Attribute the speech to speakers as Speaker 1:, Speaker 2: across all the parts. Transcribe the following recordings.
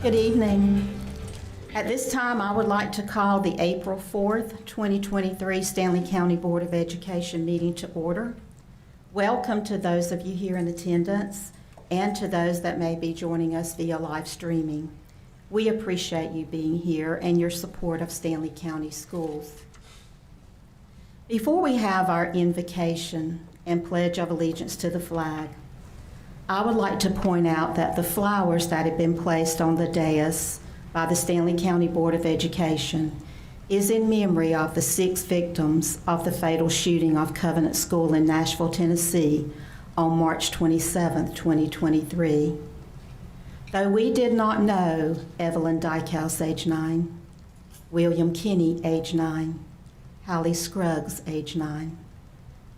Speaker 1: Good evening. At this time, I would like to call the April 4th, 2023 Stanley County Board of Education meeting to order. Welcome to those of you here in attendance and to those that may be joining us via live streaming. We appreciate you being here and your support of Stanley County Schools. Before we have our invocation and pledge of allegiance to the flag, I would like to point out that the flowers that have been placed on the dais by the Stanley County Board of Education is in memory of the 6 victims of the fatal shooting of Covenant School in Nashville, Tennessee on March 27, 2023. Though we did not know Evelyn Dykehouse, age 9, William Kinney, age 9, Hallie Scruggs, age 9,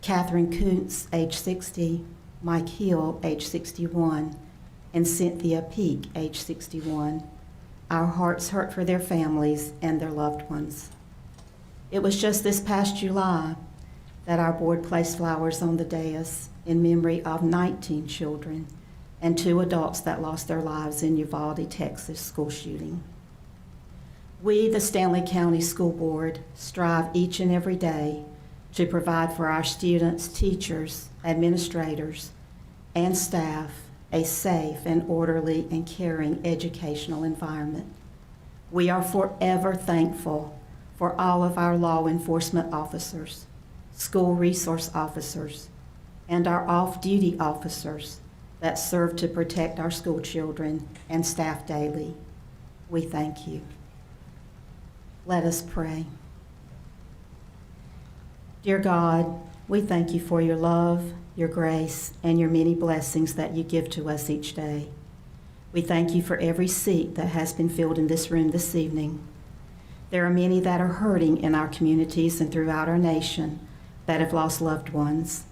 Speaker 1: Catherine Kuntz, age 60, Mike Hill, age 61, and Cynthia Peak, age 61. Our hearts hurt for their families and their loved ones. It was just this past July that our board placed flowers on the dais in memory of 19 children and 2 adults that lost their lives in Uvalde, Texas school shooting. We, the Stanley County School Board, strive each and every day to provide for our students, teachers, administrators, and staff a safe and orderly and caring educational environment. We are forever thankful for all of our law enforcement officers, school resource officers, and our off-duty officers that serve to protect our school children and staff daily. We thank you. Let us pray. Dear God, we thank you for your love, your grace, and your many blessings that you give to us each day. We thank you for every seat that has been filled in this room this evening. There are many that are hurting in our communities and throughout our nation that have lost loved ones.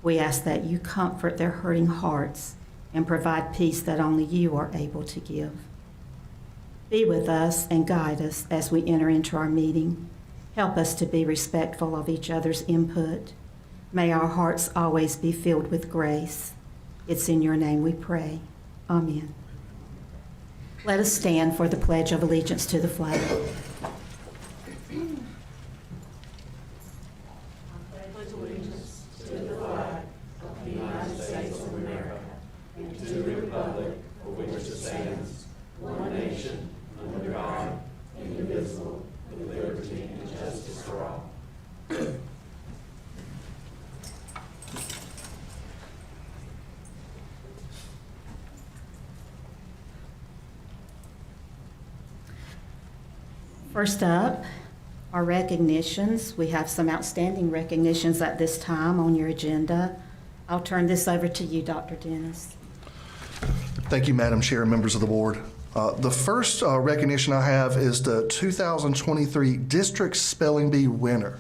Speaker 1: We ask that you comfort their hurting hearts and provide peace that only you are able to give. Be with us and guide us as we enter into our meeting. Help us to be respectful of each other's input. May our hearts always be filled with grace. It's in your name we pray. Amen. Let us stand for the Pledge of Allegiance to the flag. First up are recognitions. We have some outstanding recognitions at this time on your agenda. I'll turn this over to you, Dr. Dennis.
Speaker 2: Thank you, Madam Chair and members of the board. The first recognition I have is the 2023 District Spelling Bee winner.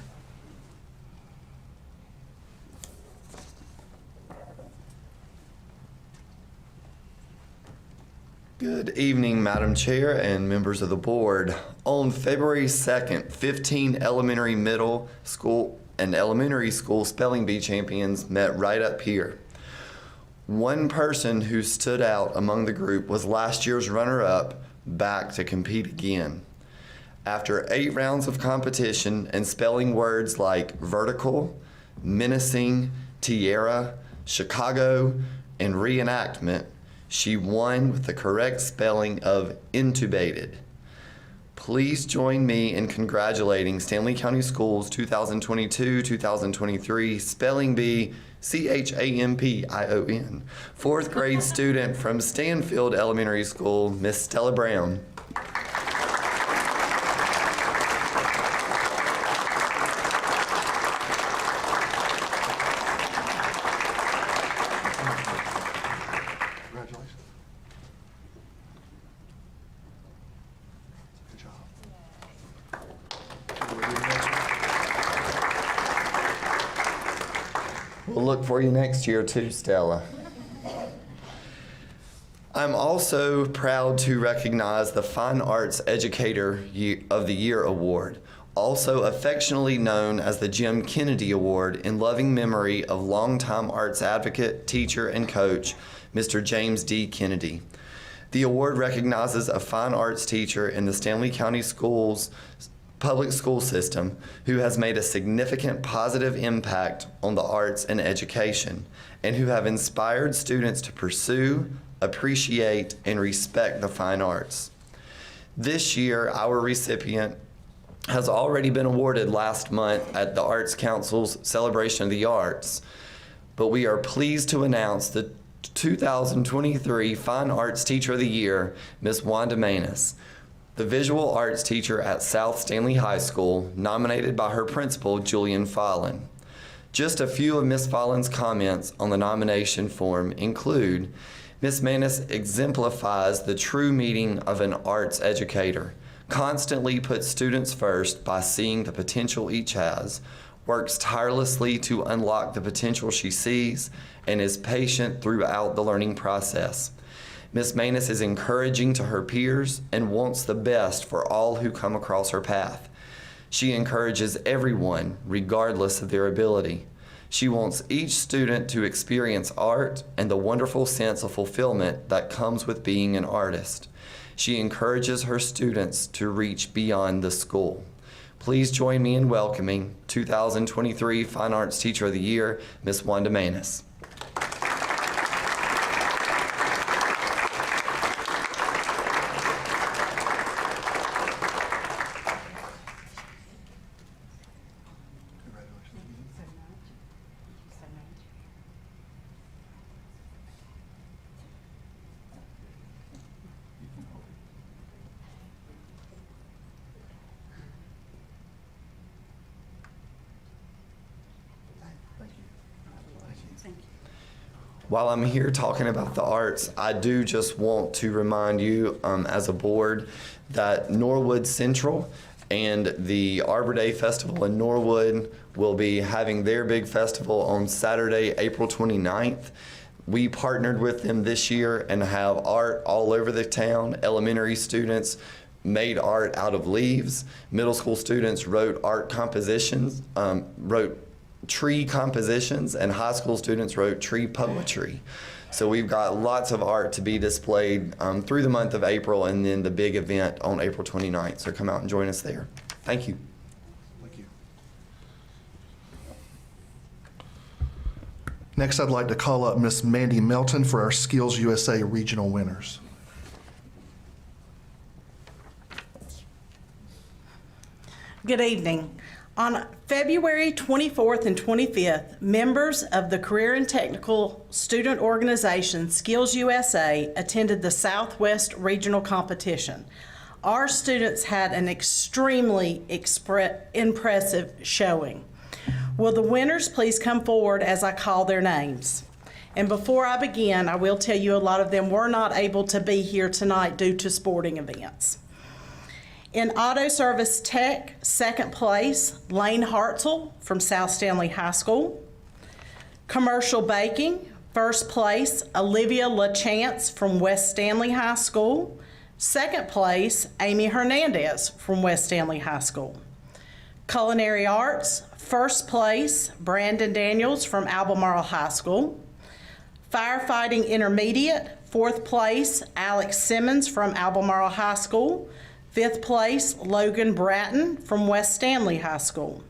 Speaker 3: Good evening, Madam Chair and members of the board. On February 2nd, 15 elementary, middle school, and elementary school spelling bee champions met right up here. One person who stood out among the group was last year's runner-up, back to compete again. After 8 rounds of competition and spelling words like vertical, menacing, tiara, Chicago, and reenactment, she won with the correct spelling of intubated. Please join me in congratulating Stanley County Schools 2022-2023 Spelling Bee CHAMPION 4th grade student from Stanfield Elementary School, Miss Stella Brown. We'll look for you next year too, Stella. I'm also proud to recognize the Fine Arts Educator of the Year Award, also affectionately known as the Jim Kennedy Award, in loving memory of longtime arts advocate, teacher, and coach, Mr. James D. Kennedy. The award recognizes a fine arts teacher in the Stanley County Schools public school system who has made a significant positive impact on the arts and education, and who have inspired students to pursue, appreciate, and respect the fine arts. This year, our recipient has already been awarded last month at the Arts Council's Celebration of the Arts, but we are pleased to announce the 2023 Fine Arts Teacher of the Year, Ms. Wanda Maness, the visual arts teacher at South Stanley High School, nominated by her principal, Julian Fallon. Just a few of Ms. Fallon's comments on the nomination form include, Ms. Maness exemplifies the true meaning of an arts educator, constantly puts students first by seeing the potential each has, works tirelessly to unlock the potential she sees, and is patient throughout the learning process. Ms. Maness is encouraging to her peers and wants the best for all who come across her path. She encourages everyone, regardless of their ability. She wants each student to experience art and the wonderful sense of fulfillment that comes with being an artist. She encourages her students to reach beyond the school. Please join me in welcoming 2023 Fine Arts Teacher of the Year, Ms. Wanda Maness. While I'm here talking about the arts, I do just want to remind you as a board that Norwood Central and the Arbor Day Festival in Norwood will be having their big festival on Saturday, April 29th. We partnered with them this year and have art all over the town. Elementary students made art out of leaves. Middle school students wrote art compositions, wrote tree compositions, and high school students wrote tree poetry. So we've got lots of art to be displayed through the month of April, and then the big event on April 29th. So come out and join us there. Thank you.
Speaker 2: Thank you. Next, I'd like to call up Miss Mandy Melton for our Skills USA regional winners.
Speaker 4: Good evening. On February 24th and 25th, members of the Career and Technical Student Organization Skills USA attended the Southwest Regional Competition. Our students had an extremely impressive showing. Will the winners please come forward as I call their names? And before I begin, I will tell you a lot of them were not able to be here tonight due to sporting events. In Auto Service Tech, second place, Lane Hartzell from South Stanley High School. Commercial Baking, first place, Olivia LaChance from West Stanley High School. Second place, Amy Hernandez from West Stanley High School. Culinary Arts, first place, Brandon Daniels from Albemarle High School. Firefighting Intermediate, fourth place, Alex Simmons from Albemarle High School. Fifth place, Logan Bratton from West Stanley High School.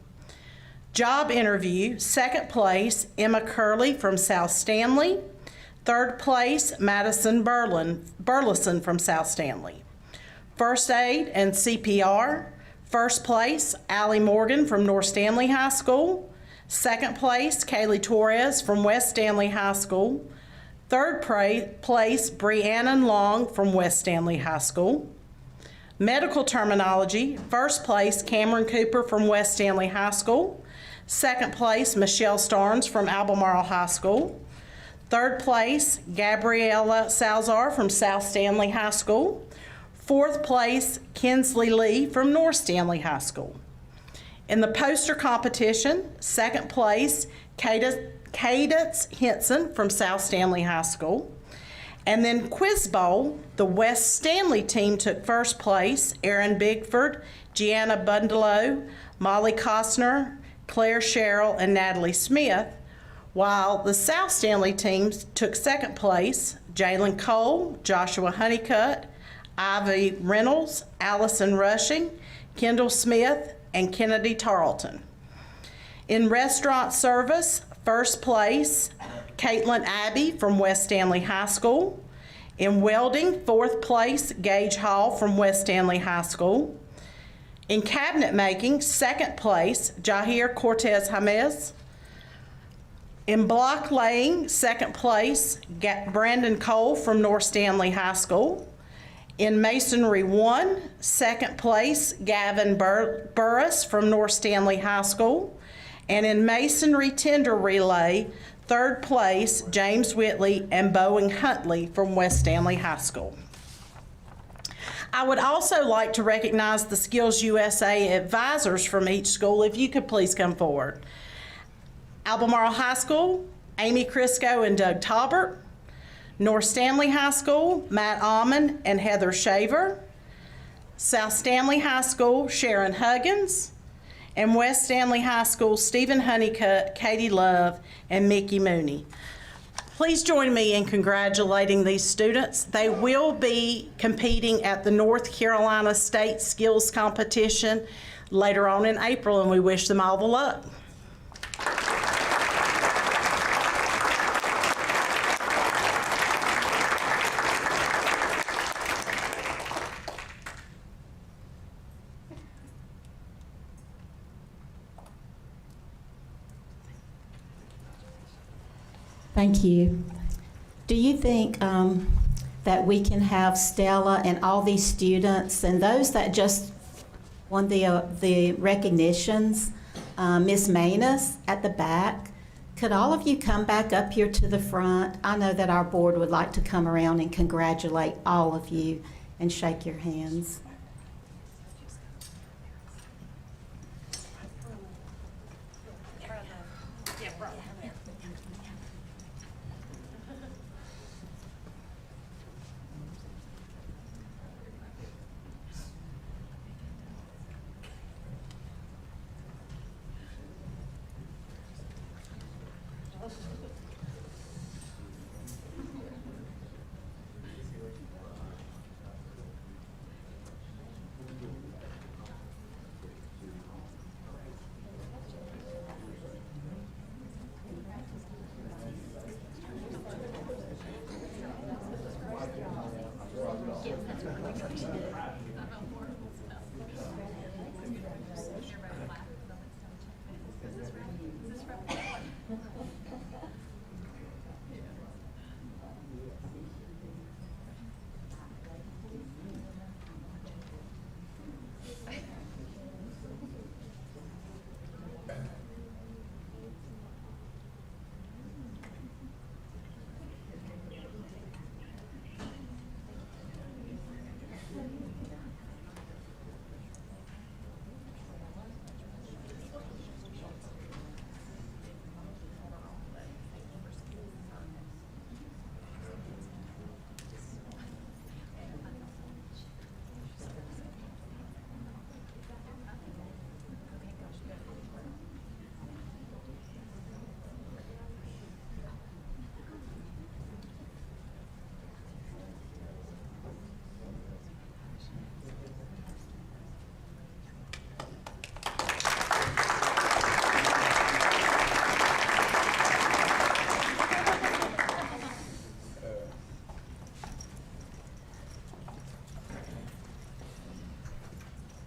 Speaker 4: Job interview, second place, Emma Curley from South Stanley. Third place, Madison Burleson from South Stanley. First aid and CPR, first place, Allie Morgan from North Stanley High School. Second place, Kaylee Torres from West Stanley High School. Third place, Brianna Long from West Stanley High School. Medical terminology, first place, Cameron Cooper from West Stanley High School. Second place, Michelle Starnes from Albemarle High School. Third place, Gabriella Salzar from South Stanley High School. Fourth place, Kinsley Lee from North Stanley High School. In the poster competition, second place, Cadence Henson from South Stanley High School. And then Quiz Bowl, the West Stanley team took first place, Erin Bigford, Gianna Bundelow, Molly Costner, Claire Sherrill, and Natalie Smith, While the South Stanley teams took second place, Jalen Cole, Joshua Honeycutt, Ivy Reynolds, Allison Rushing, Kendall Smith, and Kennedy Tarleton. In restaurant service, first place, Caitlin Abbey from West Stanley High School. In welding, fourth place, Gage Hall from West Stanley High School. In cabinet making, second place, Jahir Cortez James. In block laying, second place, Brandon Cole from North Stanley High School. In masonry 1, second place, Gavin Burris from North Stanley High School. And in masonry tender relay, third place, James Whitley and Boeing Huntley from West Stanley High School. I would also like to recognize the Skills USA advisors from each school. If you could please come forward. Albemarle High School, Amy Crisco and Doug Taubert. North Stanley High School, Matt Almond and Heather Shaver. South Stanley High School, Sharon Huggins. And West Stanley High School, Stephen Honeycutt, Katie Love, and Mickey Mooney. Please join me in congratulating these students. They will be competing at the North Carolina State Skills Competition later on in April, and we wish them all the luck.
Speaker 1: Thank you. Do you think that we can have Stella and all these students and those that just won the recognitions, Miss Manus at the back, could all of you come back up here to the front? I know that our board would like to come around and congratulate all of you and shake your hands.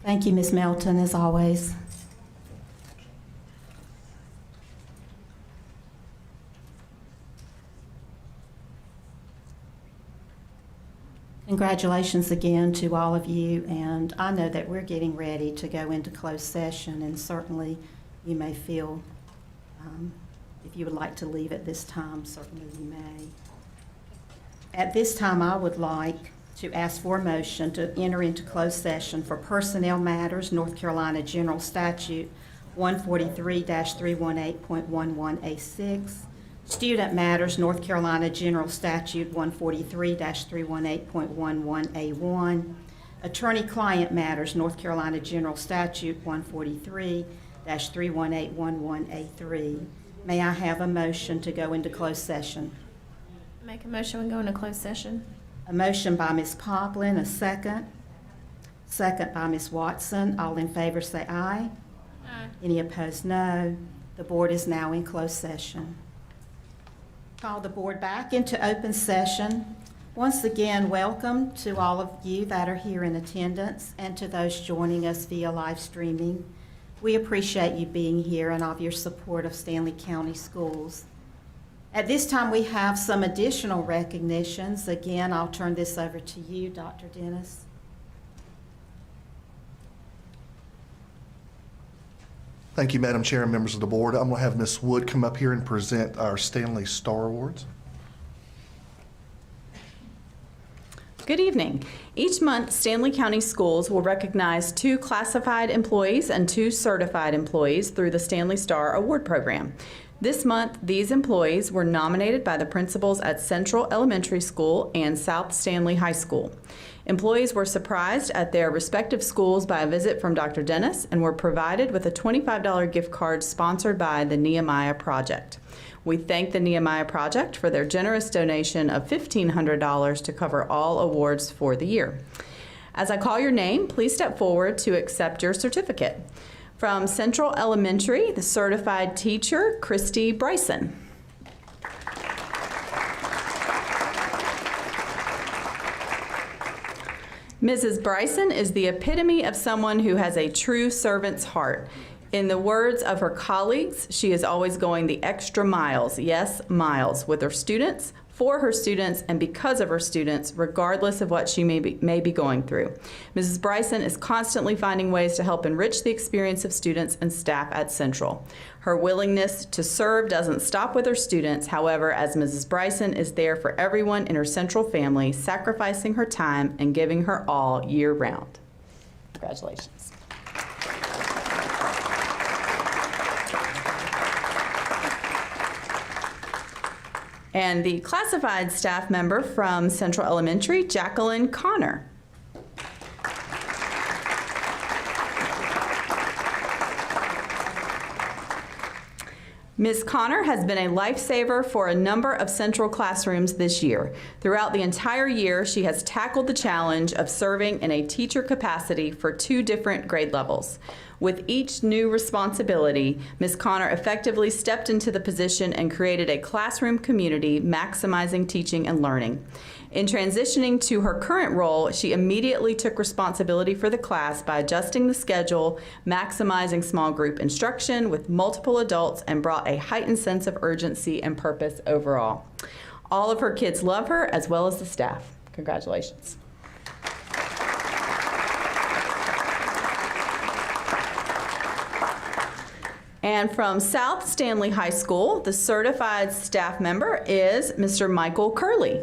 Speaker 1: Thank you, Ms. Melton, as always. Congratulations again to all of you, and I know that we're getting ready to go into closed session, and certainly you may feel, if you would like to leave at this time, certainly you may. At this time, I would like to ask for a motion to enter into closed session for personnel matters, North Carolina General Statute 143-318.11A6, student matters, North Carolina General Statute 143-318.11A1, attorney-client matters, North Carolina General Statute 143-318.11A3, May I have a motion to go into closed session?
Speaker 5: Make a motion, we go into closed session.
Speaker 1: A motion by Ms. Poplin, a second. Second by Ms. Watson. All in favor say aye.
Speaker 5: Aye.
Speaker 1: Any opposed, no. The board is now in closed session. Call the board back into open session. Once again, welcome to all of you that are here in attendance and to those joining us via live streaming. We appreciate you being here and of your support of Stanley County Schools. At this time, we have some additional recognitions. Again, I'll turn this over to you, Dr. Dennis.
Speaker 2: Thank you, Madam Chair and members of the board. I'm going to have Ms. Wood come up here and present our Stanley Star Awards.
Speaker 6: Good evening. Each month, Stanley County Schools will recognize 2 classified employees and 2 certified employees through the Stanley Star Award Program. This month, these employees were nominated by the principals at Central Elementary School and South Stanley High School. Employees were surprised at their respective schools by a visit from Dr. Dennis and were provided with a $25 gift card sponsored by the Nehemiah Project. We thank the Nehemiah Project for their generous donation of $1,500 to cover all awards for the year. As I call your name, please step forward to accept your certificate. From Central Elementary, the certified teacher, Christy Bryson. Mrs. Bryson is the epitome of someone who has a true servant's heart. In the words of her colleagues, she is always going the extra miles, yes, miles, with her students, for her students, and because of her students, regardless of what she may be going through. Mrs. Bryson is constantly finding ways to help enrich the experience of students and staff at Central. Her willingness to serve doesn't stop with her students. However, as Mrs. Bryson is there for everyone in her Central family, sacrificing her time and giving her all year round. Congratulations. And the classified staff member from Central Elementary, Jacqueline Connor. Ms. Connor has been a lifesaver for a number of Central classrooms this year. Throughout the entire year, she has tackled the challenge of serving in a teacher capacity for 2 different grade levels. With each new responsibility, Ms. Connor effectively stepped into the position and created a classroom community maximizing teaching and learning. In transitioning to her current role, she immediately took responsibility for the class by adjusting the schedule, maximizing small group instruction with multiple adults, and brought a heightened sense of urgency and purpose overall. All of her kids love her, as well as the staff. Congratulations. And from South Stanley High School, the certified staff member is Mr. Michael Curley.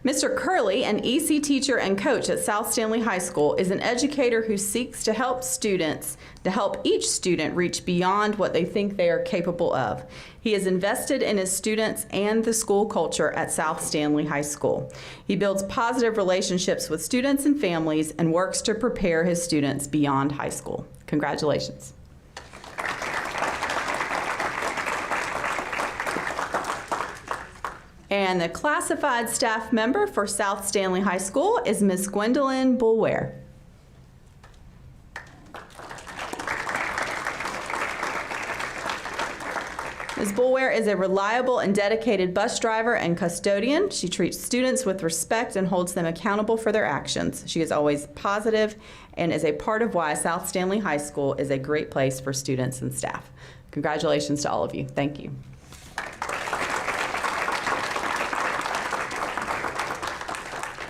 Speaker 6: Mr. Curley, an EC teacher and coach at South Stanley High School, is an educator who seeks to help each student reach beyond what they think they are capable of. He is invested in his students and the school culture at South Stanley High School. He builds positive relationships with students and families and works to prepare his students beyond high school. Congratulations. And the classified staff member for South Stanley High School is Ms. Gwendolyn Bulware. Ms. Bulware is a reliable and dedicated bus driver and custodian. She treats students with respect and holds them accountable for their actions. She is always positive and is a part of why South Stanley High School is a great place for students and staff. Congratulations to all of you. Thank you.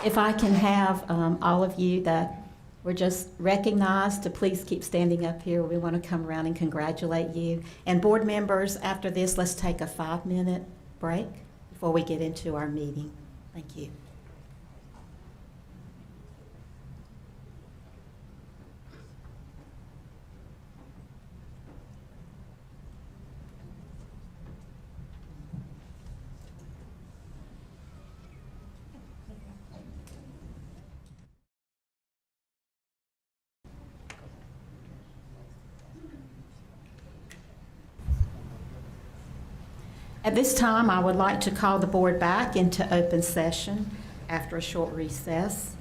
Speaker 1: If I can have all of you that were just recognized to please keep standing up here. We want to come around and congratulate you. And board members, after this, let's take a 5-minute break before we get into our meeting. Thank you. At this time, I would like to call the board back into open session after a short recess.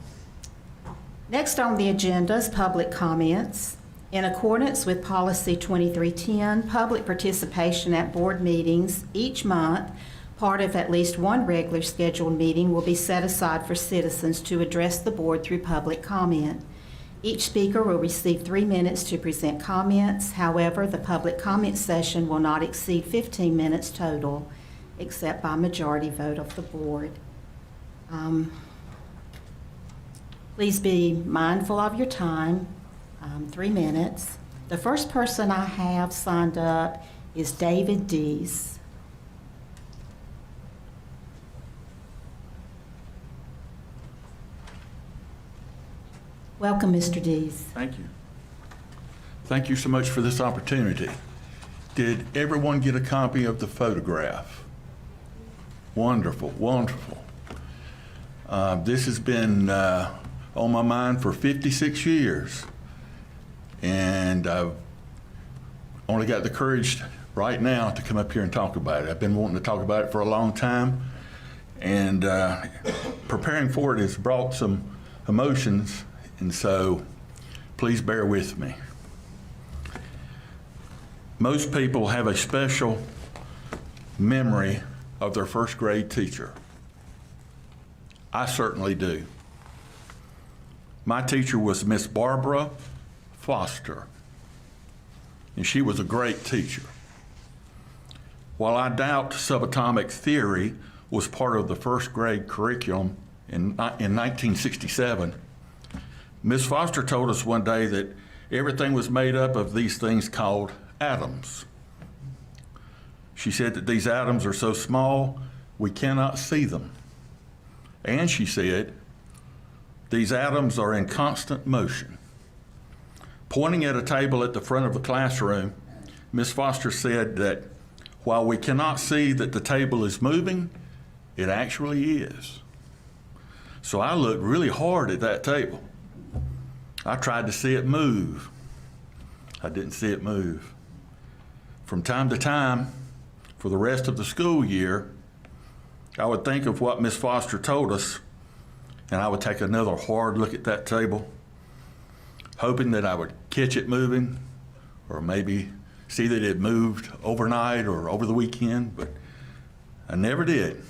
Speaker 1: Next on the agenda is public comments. In accordance with Policy 2310, public participation at board meetings each month, part of at least one regular scheduled meeting, will be set aside for citizens to address the board through public comment. Each speaker will receive 3 minutes to present comments. However, the public comment session will not exceed 15 minutes total, except by majority vote of the board. Please be mindful of your time, 3 minutes. The first person I have signed up is David Dees. Welcome, Mr. Dees.
Speaker 7: Thank you. Thank you so much for this opportunity. Did everyone get a copy of the photograph? Wonderful, wonderful. This has been on my mind for 56 years, and I've only got the courage right now to come up here and talk about it. I've been wanting to talk about it for a long time, and preparing for it has brought some emotions, and so please bear with me. Most people have a special memory of their first grade teacher. I certainly do. My teacher was Miss Barbara Foster, and she was a great teacher. While I doubt subatomic theory was part of the first grade curriculum in 1967, Miss Foster told us one day that everything was made up of these things called atoms. She said that these atoms are so small we cannot see them. And she said, these atoms are in constant motion. Pointing at a table at the front of the classroom, Miss Foster said that while we cannot see that the table is moving, it actually is. So I looked really hard at that table. I tried to see it move. I didn't see it move. From time to time, for the rest of the school year, I would think of what Miss Foster told us, and I would take another hard look at that table, hoping that I would catch it moving, or maybe see that it moved overnight or over the weekend, but I never did.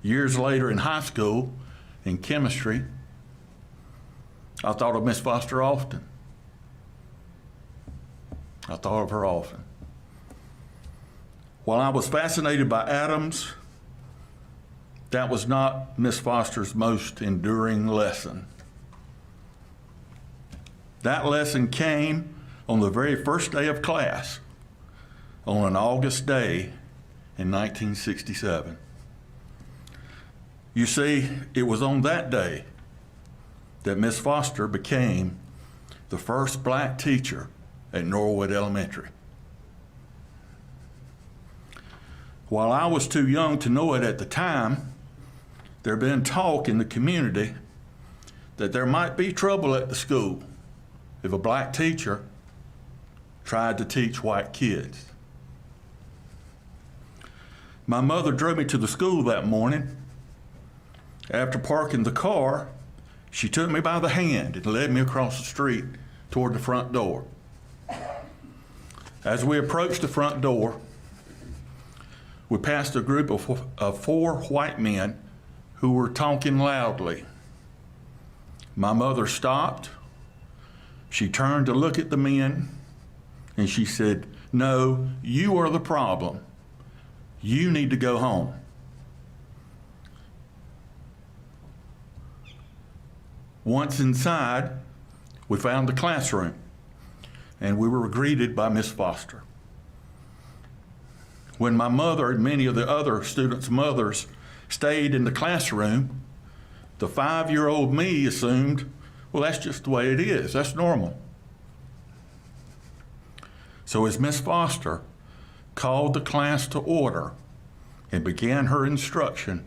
Speaker 7: Years later in high school, in chemistry, I thought of Miss Foster often. I thought of her often. While I was fascinated by atoms, that was not Miss Foster's most enduring lesson. That lesson came on the very first day of class, on an August day in 1967. You see, it was on that day that Miss Foster became the first black teacher at Norwood Elementary. While I was too young to know it at the time, there had been talk in the community that there might be trouble at the school if a black teacher tried to teach white kids. My mother drove me to the school that morning. After parking the car, she took me by the hand and led me across the street toward the front door. As we approached the front door, we passed a group of 4 white men who were talking loudly. My mother stopped. She turned to look at the men, and she said, "No, you are the problem. You need to go home." Once inside, we found the classroom, and we were greeted by Miss Foster. When my mother and many of the other students' mothers stayed in the classroom, the 5-year-old me assumed, well, that's just the way it is. That's normal. So as Miss Foster called the class to order and began her instruction,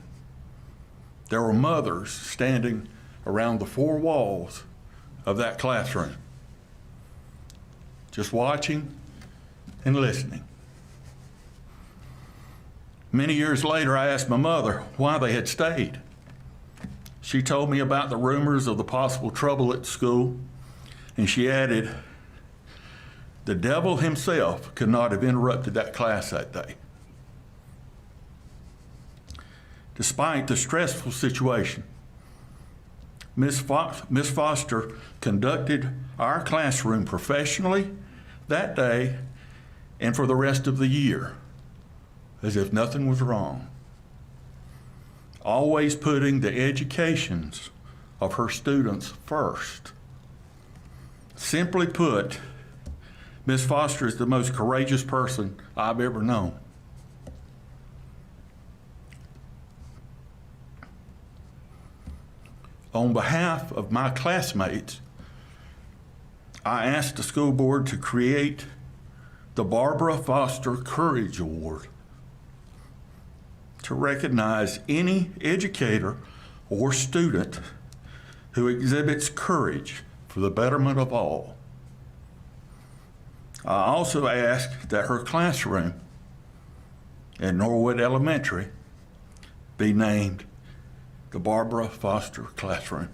Speaker 7: there were mothers standing around the 4 walls of that classroom, just watching and listening. Many years later, I asked my mother why they had stayed. She told me about the rumors of the possible trouble at school, and she added, the devil himself could not have interrupted that class that day. Despite the stressful situation, Ms. Foster conducted our classroom professionally that day and for the rest of the year, as if nothing was wrong, always putting the educations of her students first. Simply put, Ms. Foster is the most courageous person I've ever known. On behalf of my classmates, I asked the school board to create the Barbara Foster Courage Award to recognize any educator or student who exhibits courage for the betterment of all. I also asked that her classroom at Norwood Elementary be named the Barbara Foster Classroom.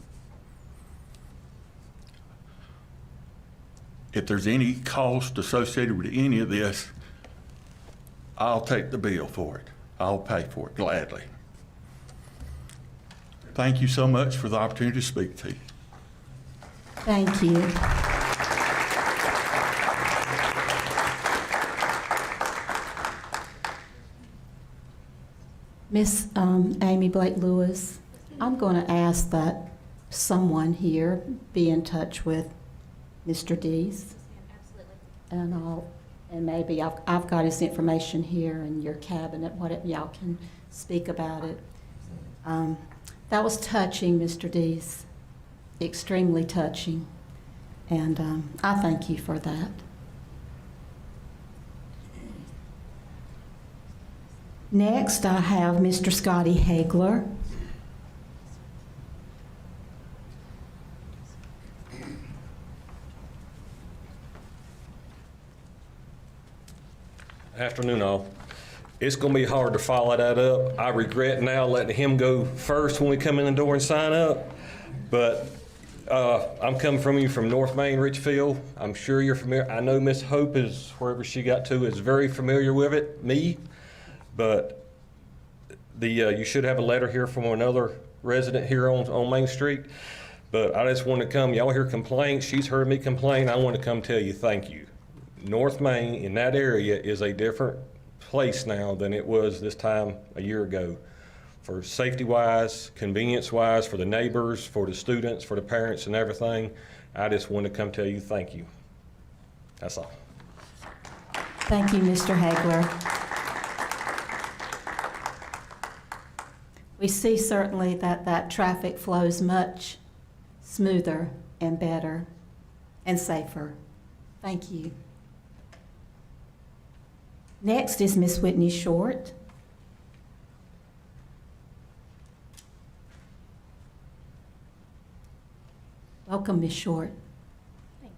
Speaker 7: If there's any cost associated with any of this, I'll take the bill for it. I'll pay for it gladly. Thank you so much for the opportunity to speak to you.
Speaker 1: Thank you. Miss Amy Blake Lewis, I'm going to ask that someone here be in touch with Mr. Dees. And maybe I've got his information here in your cabinet, whatever, y'all can speak about it. That was touching, Mr. Dees, extremely touching, and I thank you for that. Next, I have Mr. Scotty Hagler.
Speaker 8: Afternoon, all. It's going to be hard to follow that up. I regret now letting him go first when we come in the door and sign up, but I'm coming from you from North Main, Richfield. I'm sure you're familiar. I know Miss Hope is, wherever she got to, is very familiar with it, but you should have a letter here from another resident here on Main Street, but I just want to come. Y'all hear complaints. She's heard me complain. I want to come tell you thank you. North Main in that area is a different place now than it was this time a year ago. For safety-wise, convenience-wise, for the neighbors, for the students, for the parents and everything. I just want to come tell you thank you. That's all.
Speaker 1: Thank you, Mr. Hagler. We see certainly that traffic flows much smoother and better and safer. Thank you. Next is Miss Whitney Short. Welcome, Miss Short.
Speaker 5: Thank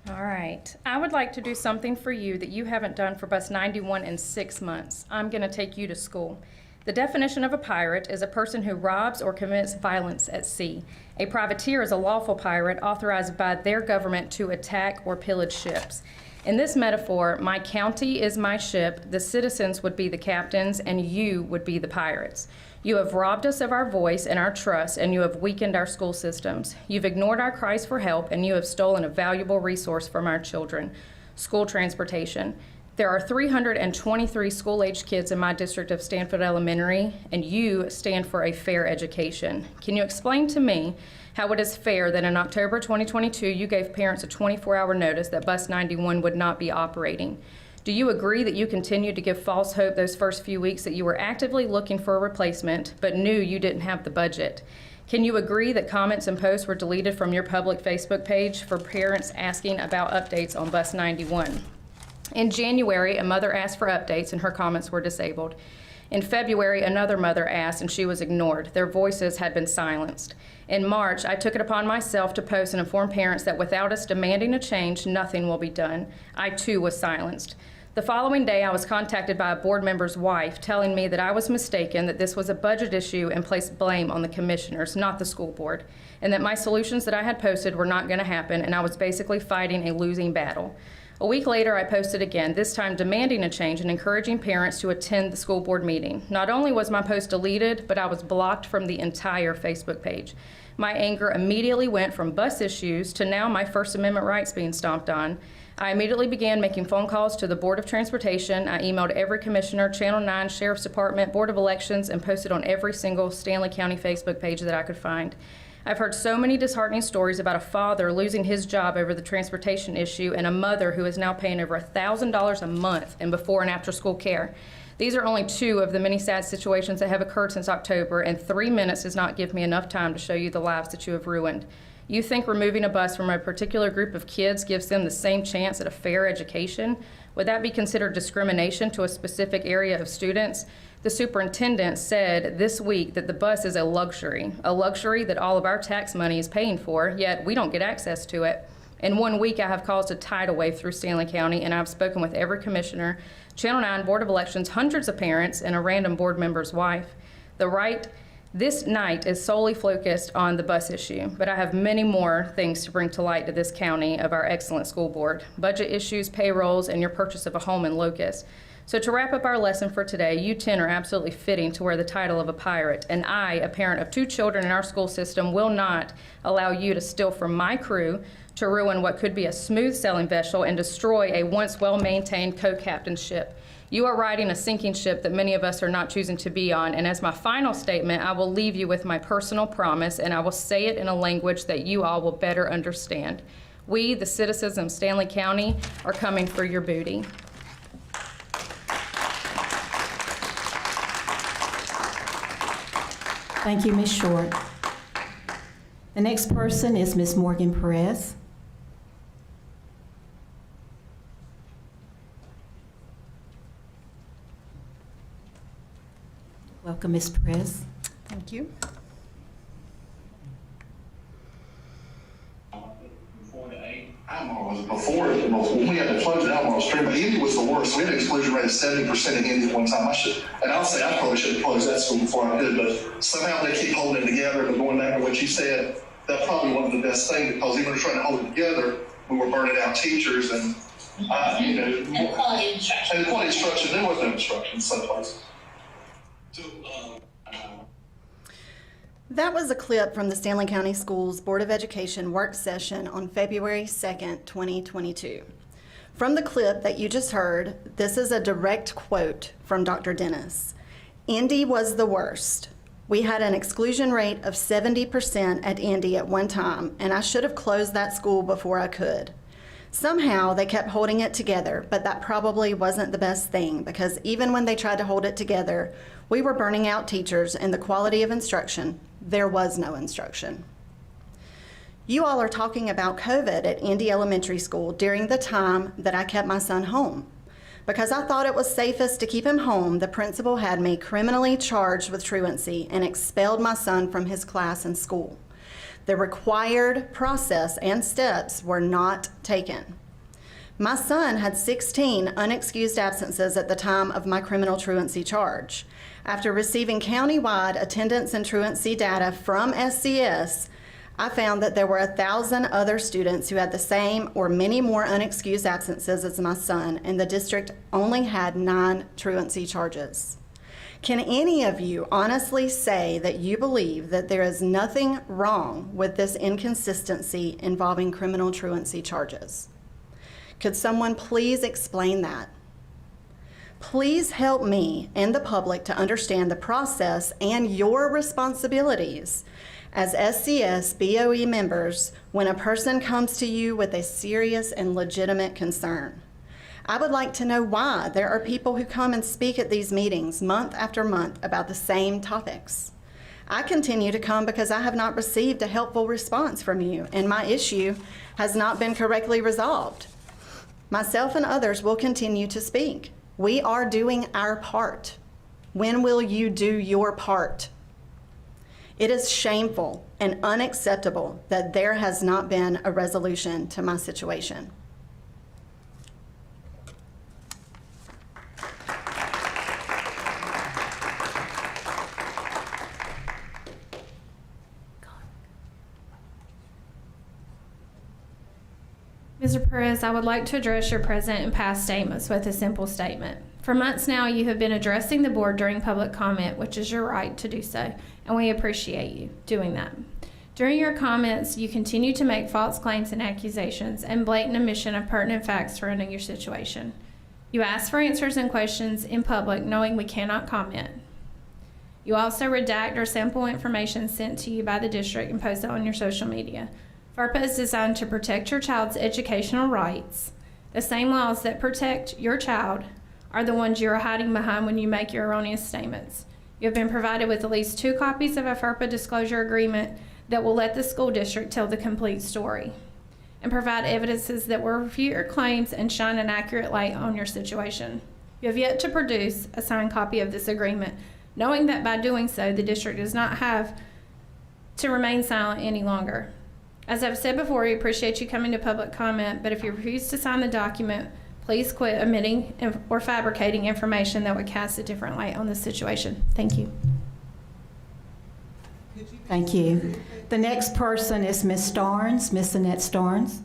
Speaker 5: you. All right. I would like to do something for you that you haven't done for Bus 91 in 6 months. I'm going to take you to school. The definition of a pirate is a person who robs or commits violence at sea. A privateer is a lawful pirate authorized by their government to attack or pillage ships. In this metaphor, my county is my ship, the citizens would be the captains, and you would be the pirates. You have robbed us of our voice and our trust, and you have weakened our school systems. You've ignored our cries for help, and you have stolen a valuable resource from our children, school transportation. There are 323 school-aged kids in my district of Stanford Elementary, and you stand for a fair education. Can you explain to me how it is fair that in October 2022, you gave parents a 24-hour notice that Bus 91 would not be operating? Do you agree that you continued to give false hope those first few weeks that you were actively looking for a replacement, but knew you didn't have the budget? Can you agree that comments and posts were deleted from your public Facebook page for parents asking about updates on Bus 91? In January, a mother asked for updates and her comments were disabled. In February, another mother asked and she was ignored. Their voices had been silenced. In March, I took it upon myself to post and inform parents that without us demanding a change, nothing will be done. I too was silenced. The following day, I was contacted by a board member's wife telling me that I was mistaken, that this was a budget issue and placed blame on the commissioners, not the school board, and that my solutions that I had posted were not going to happen, and I was basically fighting a losing battle. A week later, I posted again, this time demanding a change and encouraging parents to attend the school board meeting. Not only was my post deleted, but I was blocked from the entire Facebook page. My anger immediately went from bus issues to now my First Amendment rights being stomped on. I immediately began making phone calls to the Board of Transportation. I emailed every commissioner, Channel 9, Sheriff's Department, Board of Elections, and posted on every single Stanley County Facebook page that I could find. I've heard so many disheartening stories about a father losing his job over the transportation issue and a mother who is now paying over $1,000 a month in before and after school care. These are only two of the many sad situations that have occurred since October, and 3 minutes does not give me enough time to show you the lives that you have ruined. You think removing a bus from a particular group of kids gives them the same chance at a fair education? Would that be considered discrimination to a specific area of students? The superintendent said this week that the bus is a luxury that all of our tax money is paying for, yet we don't get access to it. In 1 week, I have caused a tidal wave through Stanley County, and I've spoken with every commissioner, Channel 9, Board of Elections, hundreds of parents, and a random board member's wife. This night is solely focused on the bus issue, but I have many more things to bring to light to this county of our excellent school board: budget issues, payrolls, and your purchase of a home in Locust. So to wrap up our lesson for today, you 10 are absolutely fitting to wear the title of a pirate, and I, a parent of 2 children in our school system, will not allow you to steal from my crew, to ruin what could be a smooth sailing vessel, and destroy a once well-maintained co-captainship. You are riding a sinking ship that many of us are not choosing to be on, and as my final statement, I will leave you with my personal promise, and I will say it in a language that you all will better understand. We, the citizens of Stanley County, are coming for your booty.
Speaker 1: Thank you, Ms. Short. The next person is Ms. Morgan Perez. Welcome, Ms. Perez.
Speaker 4: Thank you.
Speaker 2: Before, when we had to close it out on stream, but Indy was the worst. We had an exclusion rate of 70% in Indy at one time. I'll say I probably should have closed that school before I could, but somehow they keep holding it together. But going back to what you said, that probably wasn't the best thing, because even trying to hold it together, we were burning out teachers and
Speaker 9: and quality instruction.
Speaker 2: And quality instruction. There was no instruction in some places.
Speaker 10: That was a clip from the Stanley County Schools Board of Education work session on February 2nd, 2022. From the clip that you just heard, this is a direct quote from Dr. Dennis. Indy was the worst. We had an exclusion rate of 70% at Indy at one time, and I should have closed that school before I could. Somehow they kept holding it together, but that probably wasn't the best thing, because even when they tried to hold it together, we were burning out teachers, and the quality of instruction, there was no instruction. You all are talking about COVID at Indy Elementary School during the time that I kept my son home. Because I thought it was safest to keep him home, the principal had me criminally charged with truancy and expelled my son from his class and school. The required process and steps were not taken. My son had 16 unexcused absences at the time of my criminal truancy charge. After receiving countywide attendance and truancy data from SCS, I found that there were 1,000 other students who had the same or many more unexcused absences as my son, and the district only had 9 truancy charges. Can any of you honestly say that you believe that there is nothing wrong with this inconsistency involving criminal truancy charges? Could someone please explain that? Please help me and the public to understand the process and your responsibilities as SCS BOE members when a person comes to you with a serious and legitimate concern. I would like to know why there are people who come and speak at these meetings month after month about the same topics. I continue to come because I have not received a helpful response from you, and my issue has not been correctly resolved. Myself and others will continue to speak. We are doing our part. When will you do your part? It is shameful and unacceptable that there has not been a resolution to my situation.
Speaker 5: Mr. Perez, I would like to address your present and past statements with a simple statement. For months now, you have been addressing the board during public comment, which is your right to do so, and we appreciate you doing that. During your comments, you continue to make false claims and accusations and blatant omission of pertinent facts surrounding your situation. You ask for answers and questions in public, knowing we cannot comment. You also redact or sample information sent to you by the district and post it on your social media. FERPA is designed to protect your child's educational rights. The same laws that protect your child are the ones you are hiding behind when you make your erroneous statements. You have been provided with at least 2 copies of a FERPA disclosure agreement that will let the school district tell the complete story and provide evidences that will refute your claims and shine an accurate light on your situation. You have yet to produce a signed copy of this agreement, knowing that by doing so, the district does not have to remain silent any longer. As I've said before, we appreciate you coming to public comment, but if you refuse to sign the document, please quit omitting or fabricating information that would cast a different light on this situation. Thank you.
Speaker 1: Thank you. The next person is Ms. Thorns, Ms. Annette Thorns.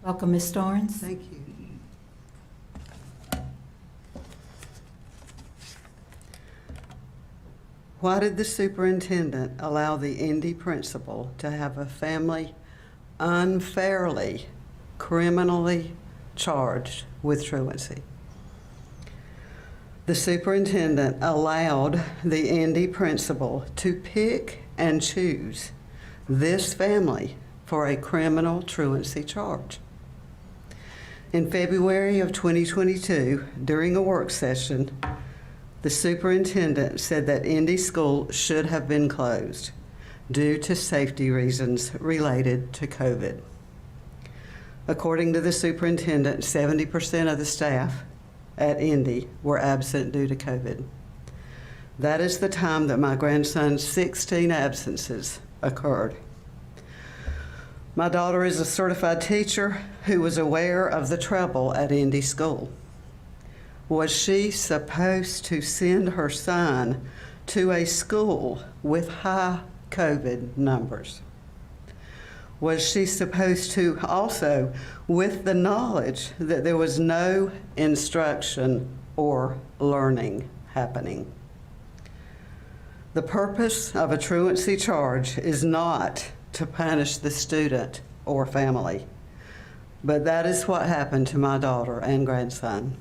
Speaker 1: Welcome, Ms. Thorns.
Speaker 11: Thank you. Why did the superintendent allow the Indy principal to have a family unfairly, criminally charged with truancy? The superintendent allowed the Indy principal to pick and choose this family for a criminal truancy charge. In February of 2022, during a work session, the superintendent said that Indy School should have been closed due to safety reasons related to COVID. According to the superintendent, 70% of the staff at Indy were absent due to COVID. That is the time that my grandson's 16 absences occurred. My daughter is a certified teacher who was aware of the trouble at Indy School. Was she supposed to send her son to a school with high COVID numbers? Was she supposed to also, with the knowledge that there was no instruction or learning happening? The purpose of a truancy charge is not to punish the student or family, but that is what happened to my daughter and grandson.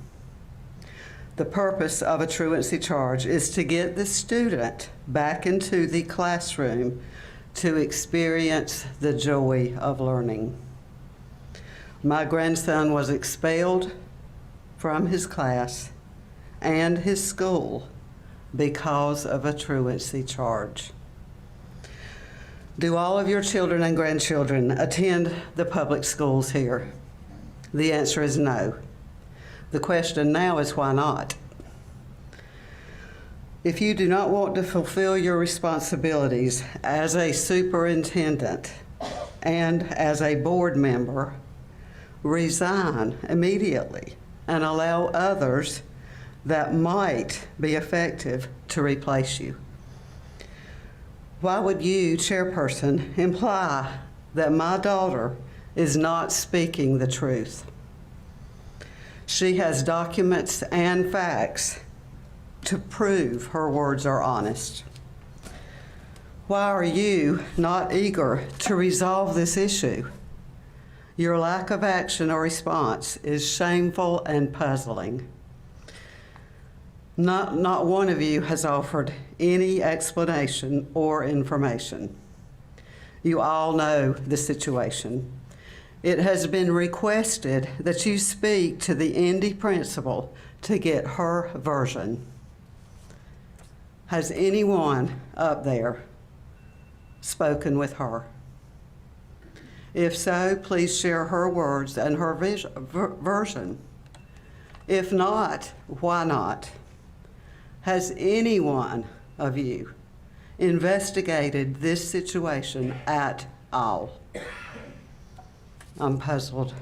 Speaker 11: The purpose of a truancy charge is to get the student back into the classroom to experience the joy of learning. My grandson was expelled from his class and his school because of a truancy charge. Do all of your children and grandchildren attend the public schools here? The answer is no. The question now is why not? If you do not want to fulfill your responsibilities as a superintendent and as a board member, resign immediately and allow others that might be effective to replace you. Why would you, chairperson, imply that my daughter is not speaking the truth? She has documents and facts to prove her words are honest. Why are you not eager to resolve this issue? Your lack of action or response is shameful and puzzling. Not one of you has offered any explanation or information. You all know the situation. It has been requested that you speak to the Indy principal to get her version. Has anyone up there spoken with her? If so, please share her words and her version. If not, why not? Has anyone of you investigated this situation at all? I'm puzzled.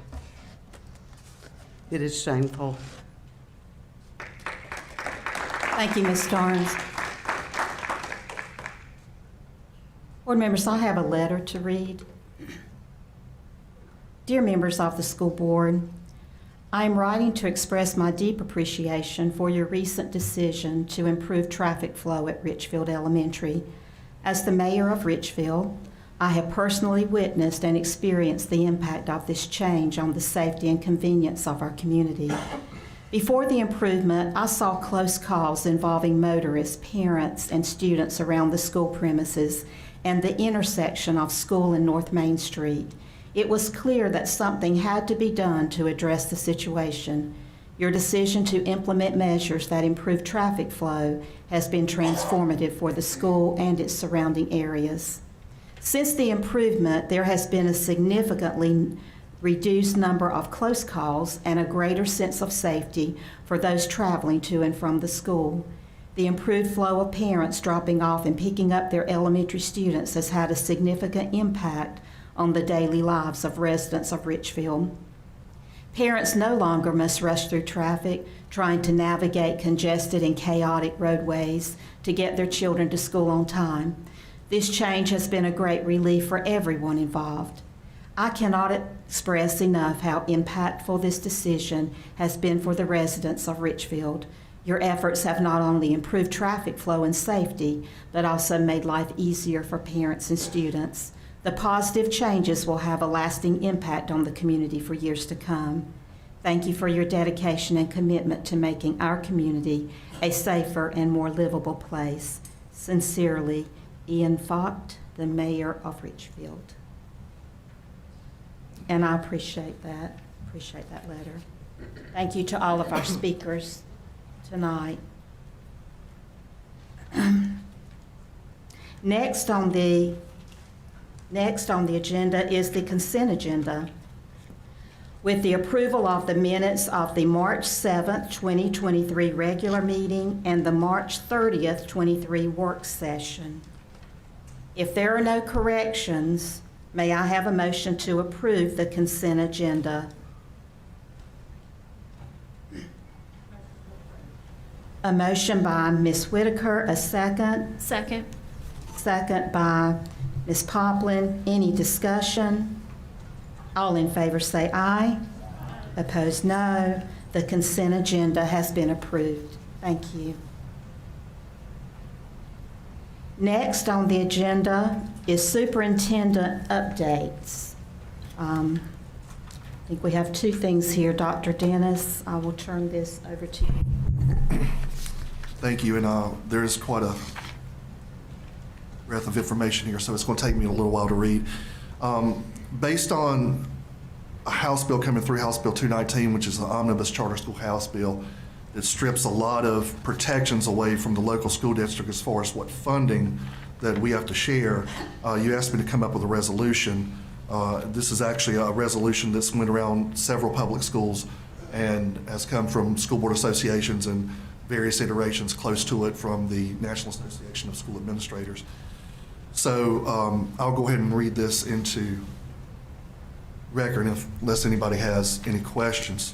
Speaker 11: It is shameful.
Speaker 1: Thank you, Ms. Thorns. Board members, I have a letter to read. Dear members of the school board, I am writing to express my deep appreciation for your recent decision to improve traffic flow at Richfield Elementary. As the mayor of Richfield, I have personally witnessed and experienced the impact of this change on the safety and convenience of our community. Before the improvement, I saw close calls involving motorists, parents, and students around the school premises and the intersection of School and North Main Street. It was clear that something had to be done to address the situation. Your decision to implement measures that improve traffic flow has been transformative for the school and its surrounding areas. Since the improvement, there has been a significantly reduced number of close calls and a greater sense of safety for those traveling to and from the school. The improved flow of parents dropping off and picking up their elementary students has had a significant impact on the daily lives of residents of Richfield. Parents no longer must rush through traffic, trying to navigate congested and chaotic roadways to get their children to school on time. This change has been a great relief for everyone involved. I cannot express enough how impactful this decision has been for the residents of Richfield. Your efforts have not only improved traffic flow and safety, but also made life easier for parents and students. The positive changes will have a lasting impact on the community for years to come. Thank you for your dedication and commitment to making our community a safer and more livable place. Sincerely, Ian Focht, the mayor of Richfield. And I appreciate that letter. Thank you to all of our speakers tonight. Next on the agenda is the consent agenda. With the approval of the minutes of the March 7th, 2023 regular meeting and the March 30th, 23 work session. If there are no corrections, may I have a motion to approve the consent agenda? A motion by Ms. Whitaker, a second.
Speaker 5: Second.
Speaker 1: Second by Ms. Poplin. Any discussion? All in favor say aye. Opposed, no. The consent agenda has been approved. Thank you. Next on the agenda is superintendent updates. I think we have two things here. Dr. Dennis, I will turn this over to you.
Speaker 2: Thank you, and there is quite a breadth of information here, so it's going to take me a little while to read. Based on a House bill coming through, House Bill 219, which is the omnibus charter school House bill, it strips a lot of protections away from the local school district as far as what funding that we have to share. You asked me to come up with a resolution. This is actually a resolution that's went around several public schools and has come from school board associations and various iterations close to it from the National Association of School Administrators. So I'll go ahead and read this into record unless anybody has any questions.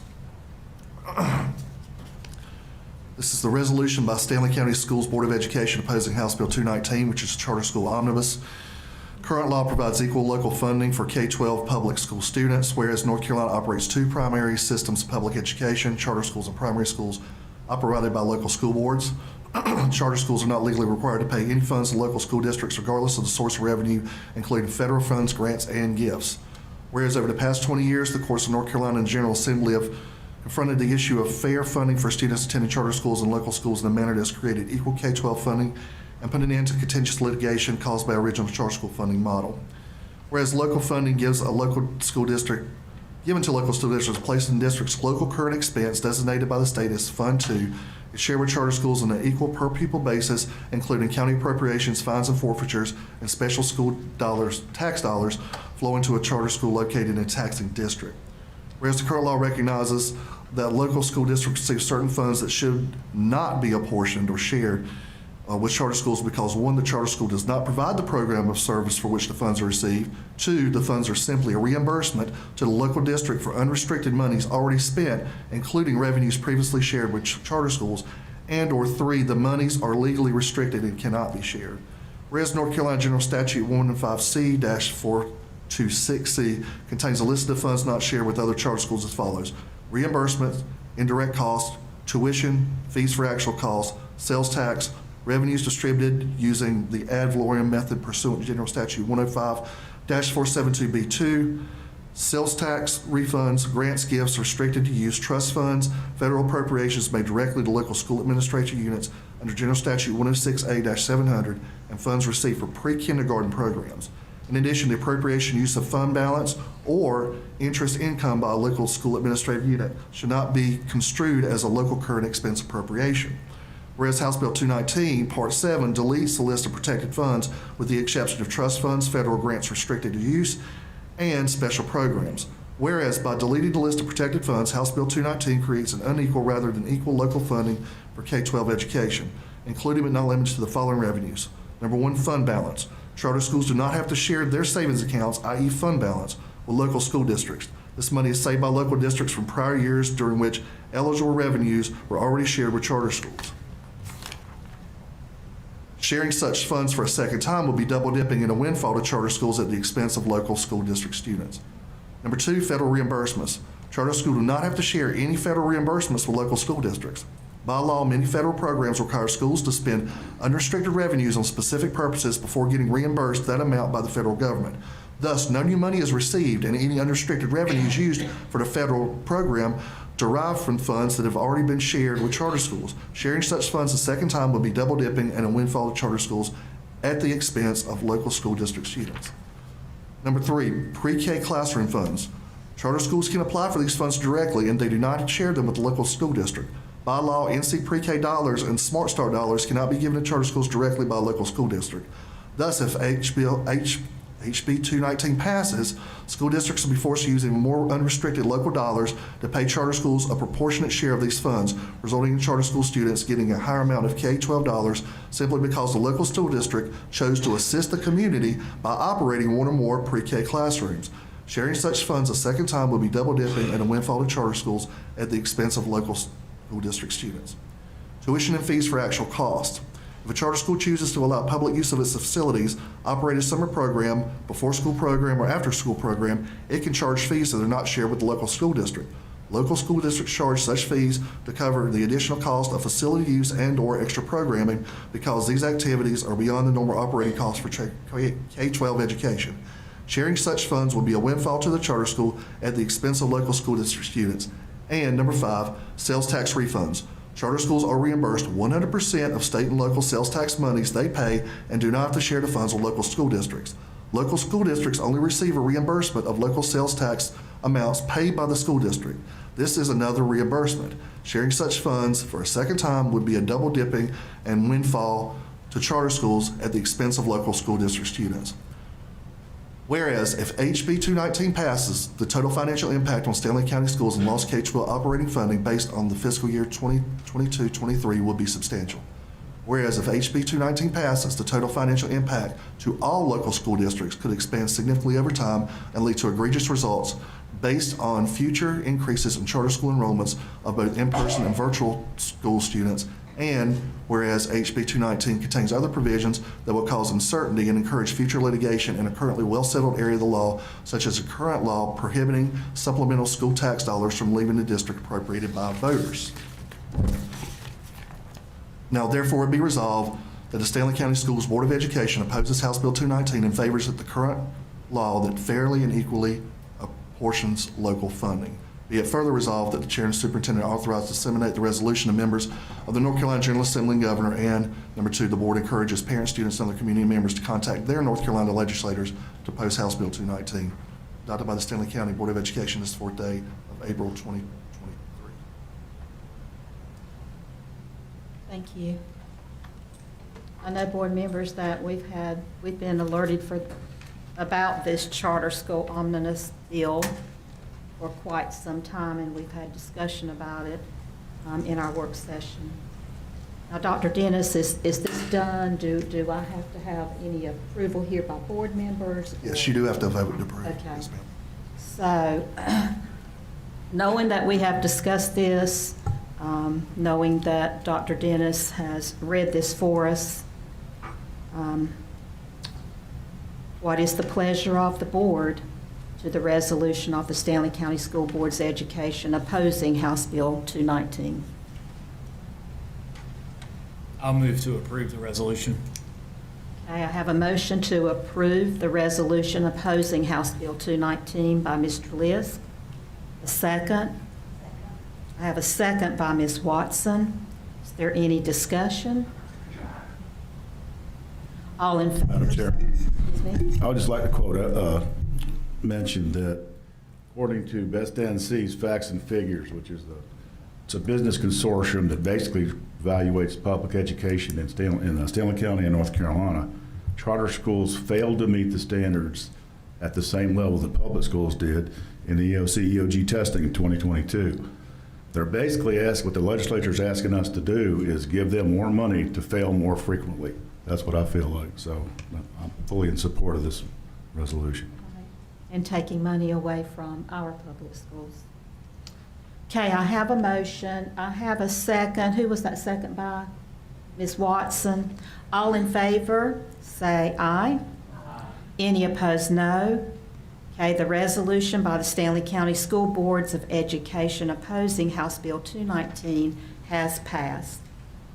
Speaker 2: This is the resolution by Stanley County Schools Board of Education opposing House Bill 219, which is charter school omnibus. Current law provides equal local funding for K-12 public school students, whereas North Carolina operates two primary systems of public education, charter schools and primary schools, operated by local school boards. Charter schools are not legally required to pay any funds to local school districts regardless of the source of revenue, including federal funds, grants, and gifts. Whereas over the past 20 years, the courts of North Carolina and General Assembly have confronted the issue of fair funding for students attending charter schools and local schools in a manner that has created equal K-12 funding and put an end to contentious litigation caused by original charter school funding model. Whereas local funding given to local school districts placed in district's local current expense designated by the state as Fund 2 is shared with charter schools on an equal per pupil basis, including county appropriations, fines and forfeitures, and special school dollars, tax dollars flowing to a charter school located in a taxing district. Whereas the current law recognizes that local school districts receive certain funds that should not be apportioned or shared with charter schools because, one, the charter school does not provide the program of service for which the funds are received. Two, the funds are simply a reimbursement to the local district for unrestricted monies already spent, including revenues previously shared with charter schools. and/or 3, the monies are legally restricted and cannot be shared. Whereas North Carolina General Statute 115C-426C contains a list of funds not shared with other charter schools as follows: reimbursements, indirect costs, tuition, fees for actual costs, sales tax, revenues distributed using the ad valorem method pursuant to General Statute 105-472B2, sales tax refunds, grants, gifts, restricted to use, trust funds, federal appropriations made directly to local school administration units under General Statute 106A-700, and funds received for pre-kindergarten programs. In addition, the appropriation use of fund balance or interest income by a local school administrative unit should not be construed as a local current expense appropriation. Whereas House Bill 219, Part 7, deletes the list of protected funds with the exception of trust funds, federal grants restricted to use, and special programs. Whereas by deleting the list of protected funds, House Bill 219 creates an unequal rather than equal local funding for K-12 education, including but not limited to the following revenues. Number 1, fund balance. Charter schools do not have to share their savings accounts, i.e. fund balance, with local school districts. This money is saved by local districts from prior years during which eligible revenues were already shared with charter schools. Sharing such funds for a second time would be double dipping in a windfall to charter schools at the expense of local school district students. Number 2, federal reimbursements. Charter schools do not have to share any federal reimbursements with local school districts. By law, many federal programs require schools to spend unrestricted revenues on specific purposes before getting reimbursed that amount by the federal government. Thus, no new money is received, and any unrestricted revenues used for the federal program derived from funds that have already been shared with charter schools. Sharing such funds a second time would be double dipping and a windfall to charter schools at the expense of local school district students. Number 3, pre-K classroom funds. Charter schools can apply for these funds directly, and they do not share them with the local school district. By law, NC pre-K dollars and Smart Start dollars cannot be given to charter schools directly by a local school district. Thus, if HB 219 passes, school districts will be forced to use even more unrestricted local dollars to pay charter schools a proportionate share of these funds, resulting in charter school students getting a higher amount of K-12 dollars simply because the local school district chose to assist the community by operating one or more pre-K classrooms. Sharing such funds a second time would be double dipping and a windfall to charter schools at the expense of local school district students. Tuition and fees for actual costs. If a charter school chooses to allow public use of its facilities, operate a summer program, before school program, or after school program, it can charge fees that are not shared with the local school district. Local school districts charge such fees to cover the additional cost of facility use and/or extra programming because these activities are beyond the normal operating costs for K-12 education. Sharing such funds will be a windfall to the charter school at the expense of local school district students. And number 5, sales tax refunds. Charter schools are reimbursed 100% of state and local sales tax monies they pay and do not have to share the funds with local school districts. Local school districts only receive a reimbursement of local sales tax amounts paid by the school district. This is another reimbursement. Sharing such funds for a second time would be a double dipping and windfall to charter schools at the expense of local school district students. Whereas if HB 219 passes, the total financial impact on Stanley County schools and lost K-12 operating funding based on the fiscal year 2022-23 will be substantial. Whereas if HB 219 passes, the total financial impact to all local school districts could expand significantly over time and lead to egregious results based on future increases in charter school enrollments of both in-person and virtual school students. And whereas HB 219 contains other provisions that will cause uncertainty and encourage future litigation in a currently well-settled area of the law, such as the current law prohibiting supplemental school tax dollars from leaving the district appropriated by voters. Now, therefore, it be resolved that the Stanley County Schools Board of Education opposes House Bill 219 and favors the current law that fairly and equally apportions local funding. Be it further resolved that the chair and superintendent are authorized to disseminate the resolution to members of the North Carolina General Assembly and Governor, and number 2, the board encourages parents, students, and other community members to contact their North Carolina legislators to oppose House Bill 219. Adopted by the Stanley County Board of Education this 4th day of April 2023.
Speaker 1: Thank you. I know, board members, that we've been alerted about this charter school omnibus bill for quite some time, and we've had discussion about it in our work session. Now, Dr. Dennis, is this done? Do I have to have any approval here by board members?
Speaker 2: Yes, you do have to vote to approve.
Speaker 1: Okay.
Speaker 2: Yes, ma'am.
Speaker 1: So, knowing that we have discussed this, knowing that Dr. Dennis has read this for us. What is the pleasure of the board to the resolution of the Stanley County School Board's Education opposing House Bill 219?
Speaker 12: I'll move to approve the resolution.
Speaker 1: Okay, I have a motion to approve the resolution opposing House Bill 219 by Mr. Lisk. A second. I have a second by Ms. Watson. Is there any discussion? All in favor?
Speaker 13: Madam Chair,
Speaker 1: Excuse me.
Speaker 13: I would just like to quote, mention that according to Best NC's Facts and Figures, which is it's a business consortium that basically evaluates public education in Stanley County and North Carolina, charter schools failed to meet the standards at the same level that public schools did in the EOC EOG testing in 2022. They're basically what the legislature is asking us to do is give them more money to fail more frequently. That's what I feel like. So I'm fully in support of this resolution.
Speaker 1: And taking money away from our public schools. Okay, I have a motion. I have a second. Who was that second by? Ms. Watson. All in favor, say aye. Any opposed, no. Okay, the resolution by the Stanley County School Boards of Education opposing House Bill 219 has passed.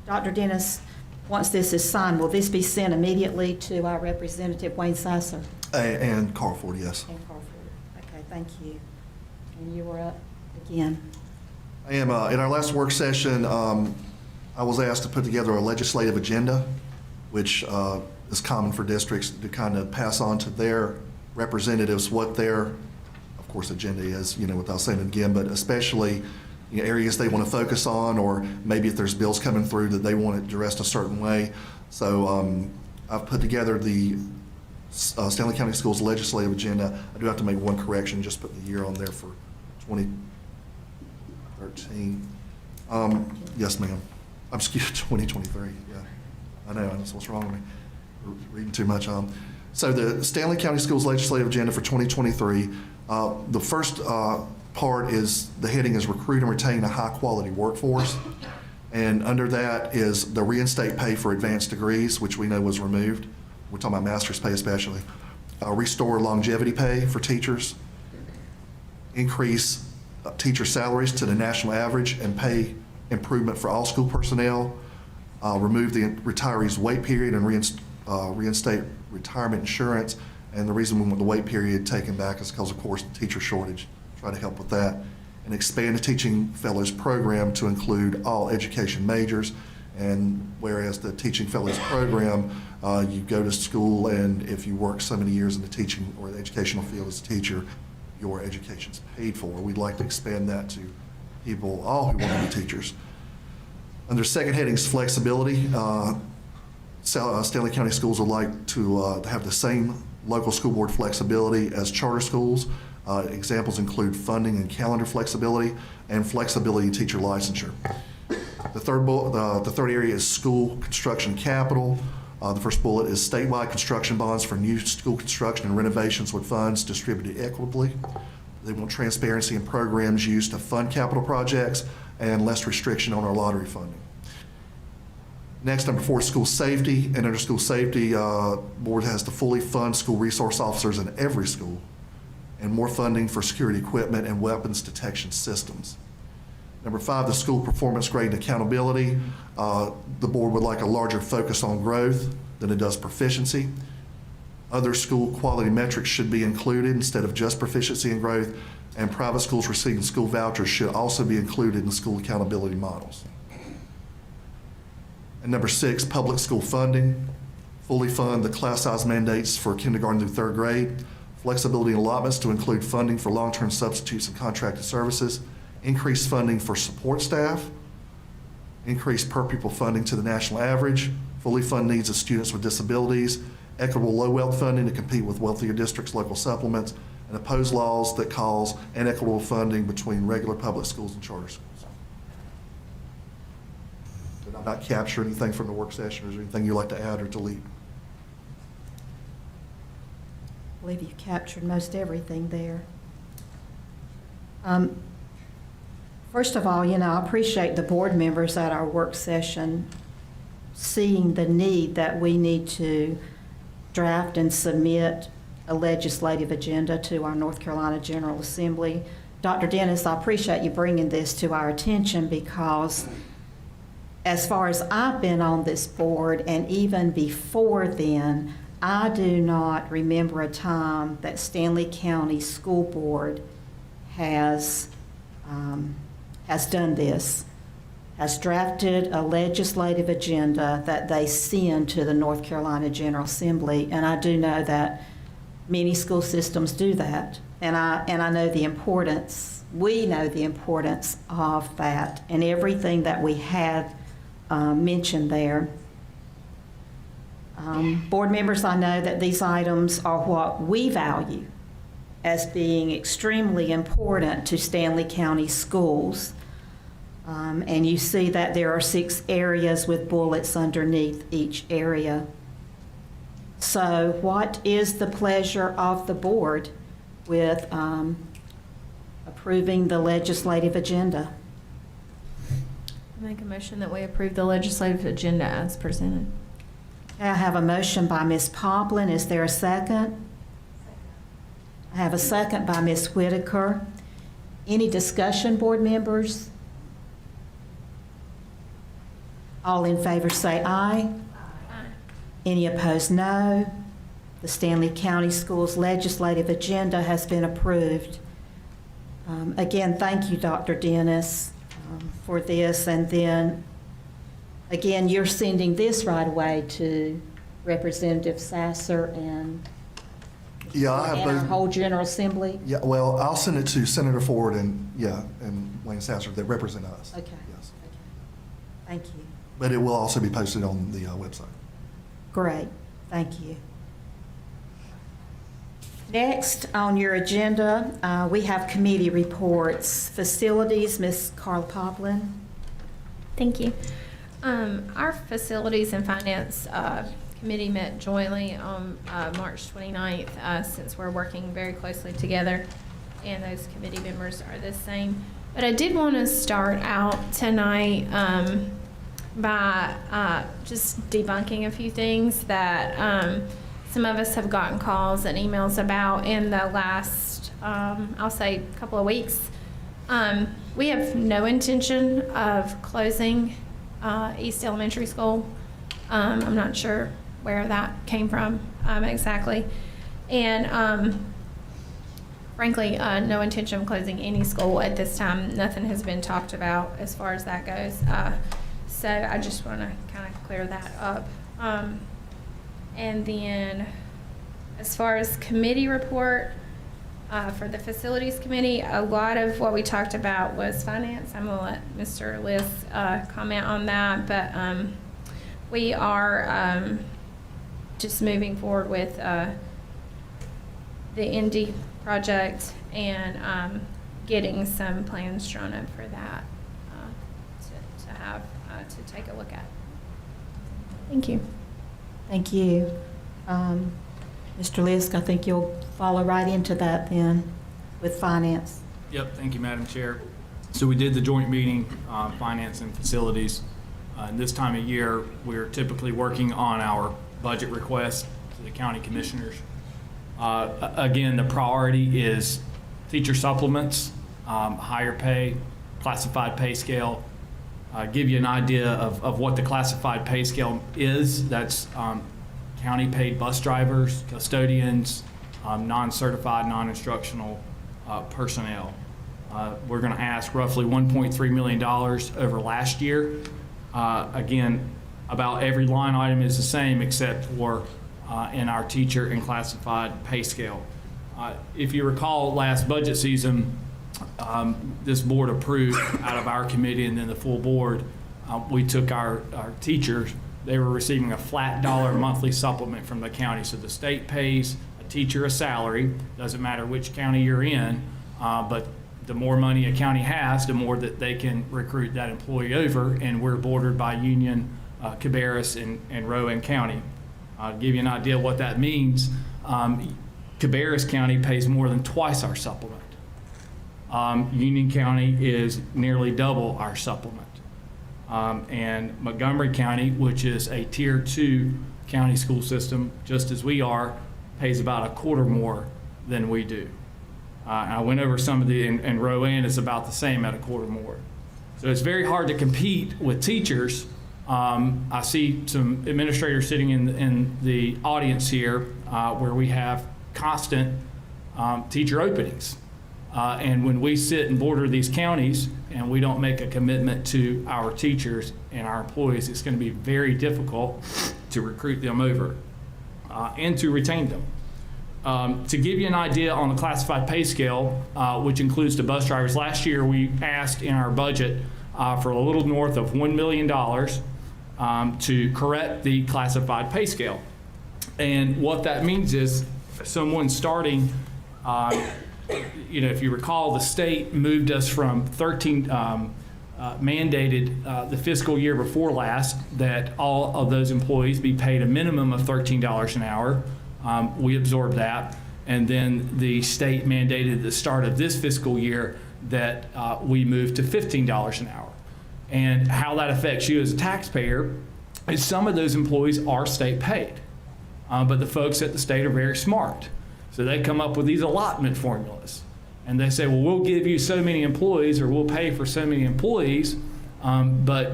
Speaker 1: Dr. Dennis, once this is signed, will this be sent immediately to our representative, Wayne Sasser?
Speaker 2: And Carl Ford, yes.
Speaker 1: And Carl Ford. Okay, thank you. And you were up again.
Speaker 2: I am. In our last work session, I was asked to put together a legislative agenda, which is common for districts to kind of pass on to their representatives what their, of course, agenda is, without saying it again, but especially areas they want to focus on, or maybe if there's bills coming through that they want it addressed a certain way. So I've put together the Stanley County Schools legislative agenda. I do have to make one correction, just put the year on there for 2013. Yes, ma'am. I'm excuse 2023. Yeah, I know. That's what's wrong with me. We're reading too much. So the Stanley County Schools legislative agenda for 2023. The first part is the heading is recruit and retain a high-quality workforce, and under that is the reinstate pay for advanced degrees, which we know was removed. We're talking about master's pay especially. Restore longevity pay for teachers. Increase teacher salaries to the national average and pay improvement for all school personnel. Remove the retiree's wait period and reinstate retirement insurance. And the reason we want the wait period taken back is because, of course, the teacher shortage. Try to help with that. And expand the Teaching Fellows program to include all education majors. And whereas the Teaching Fellows program, you go to school, and if you work so many years in the teaching or the educational field as a teacher, your education's paid for. We'd like to expand that to people, all who want to be teachers. Under second headings, flexibility. Stanley County Schools would like to have the same local school board flexibility as charter schools. Examples include funding and calendar flexibility and flexibility in teacher licensure. The third area is school construction capital. The first bullet is statewide construction bonds for new school construction and renovations with funds distributed equitably. They want transparency in programs used to fund capital projects and less restriction on our lottery funding. Next, number 4, school safety. And under school safety, board has to fully fund school resource officers in every school and more funding for security equipment and weapons detection systems. Number 5, the school performance grade and accountability. The board would like a larger focus on growth than it does proficiency. Other school quality metrics should be included instead of just proficiency and growth, and private schools receiving school vouchers should also be included in school accountability models. And number 6, public school funding. Fully fund the class size mandates for kindergarten through 3rd grade. Flexibility in allotments to include funding for long-term substitutes and contracted services. Increase funding for support staff. Increase per pupil funding to the national average. Fully fund needs of students with disabilities. Equitable low wealth funding to compete with wealthier districts' local supplements. And oppose laws that cause inequitable funding between regular public schools and charter schools. Did I not capture anything from the work session, or is there anything you'd like to add or delete?
Speaker 1: I believe you've captured most everything there. First of all, I appreciate the board members at our work session seeing the need that we need to draft and submit a legislative agenda to our North Carolina General Assembly. Dr. Dennis, I appreciate you bringing this to our attention because as far as I've been on this board and even before then, I do not remember a time that Stanley County School Board has done this, has drafted a legislative agenda that they send to the North Carolina General Assembly, and I do know that many school systems do that, and I know the importance, we know the importance of that and everything that we had mentioned there. Board members, I know that these items are what we value as being extremely important to Stanley County schools. And you see that there are 6 areas with bullets underneath each area. So what is the pleasure of the board with approving the legislative agenda?
Speaker 14: Make a motion that we approve the legislative agenda as presented.
Speaker 1: I have a motion by Ms. Poplin. Is there a second? I have a second by Ms. Whitaker. Any discussion, board members? All in favor say aye.
Speaker 14: Aye.
Speaker 1: Any opposed, no. The Stanley County Schools legislative agenda has been approved. Again, thank you, Dr. Dennis, for this. And then, again, you're sending this right away to Representative Sasser and our whole General Assembly?
Speaker 15: Yeah, well, I'll send it to Senator Ford and Wayne Sasser that represent us.
Speaker 1: Okay.
Speaker 15: Yes.
Speaker 1: Okay. Thank you.
Speaker 15: But it will also be posted on the website.
Speaker 1: Great. Thank you. Next on your agenda, we have committee reports. Facilities, Ms. Carla Poplin.
Speaker 14: Thank you. Our Facilities and Finance Committee met jointly on March 29th, since we're working very closely together, and those committee members are the same. But I did want to start out tonight by just debunking a few things that some of us have gotten calls and emails about in the last, I'll say, couple of weeks. We have no intention of closing East Elementary School. I'm not sure where that came from exactly. And frankly, no intention of closing any school at this time. Nothing has been talked about as far as that goes. So I just want to kind of clear that up. And then as far as committee report, for the Facilities Committee, a lot of what we talked about was finance. I'm going to let Mr. Liss comment on that, but we are just moving forward with the ND project and getting some plans drawn up for that to take a look at. Thank you.
Speaker 1: Thank you. Mr. Lisk, I think you'll follow right into that then with finance.
Speaker 12: Yep, thank you, Madam Chair. So we did the joint meeting, finance and facilities. This time of year, we're typically working on our budget request to the county commissioners. Again, the priority is teacher supplements, higher pay, classified pay scale. Give you an idea of what the classified pay scale is. That's county paid bus drivers, custodians, non-certified, non-instructional personnel. We're going to ask roughly $1.3 million over last year. Again, about every line item is the same except for in our teacher and classified pay scale. If you recall, last budget season, this board approved out of our committee and then the full board, we took our teachers. They were receiving a flat dollar monthly supplement from the county. So the state pays a teacher a salary, doesn't matter which county you're in, but the more money a county has, the more that they can recruit that employee over, and we're bordered by Union, Cabarrus, and Rowan County. I'll give you an idea of what that means. Cabarrus County pays more than twice our supplement. Union County is nearly double our supplement. And Montgomery County, which is a Tier 2 county school system, just as we are, pays about a quarter more than we do. I went over some of the, and Rowan is about the same at a quarter more. So it's very hard to compete with teachers. I see some administrators sitting in the audience here where we have constant teacher openings. And when we sit and border these counties and we don't make a commitment to our teachers and our employees, it's going to be very difficult to recruit them over and to retain them. To give you an idea on the classified pay scale, which includes the bus drivers, last year we asked in our budget for a little north of $1 million to correct the classified pay scale. And what that means is someone starting, if you recall, the state moved us from 13, mandated the fiscal year before last that all of those employees be paid a minimum of $13 an hour. We absorbed that. And then the state mandated at the start of this fiscal year that we move to $15 an hour. And how that affects you as a taxpayer is some of those employees are state paid. But the folks at the state are very smart. So they come up with these allotment formulas. And they say, well, we'll give you so many employees or we'll pay for so many employees, but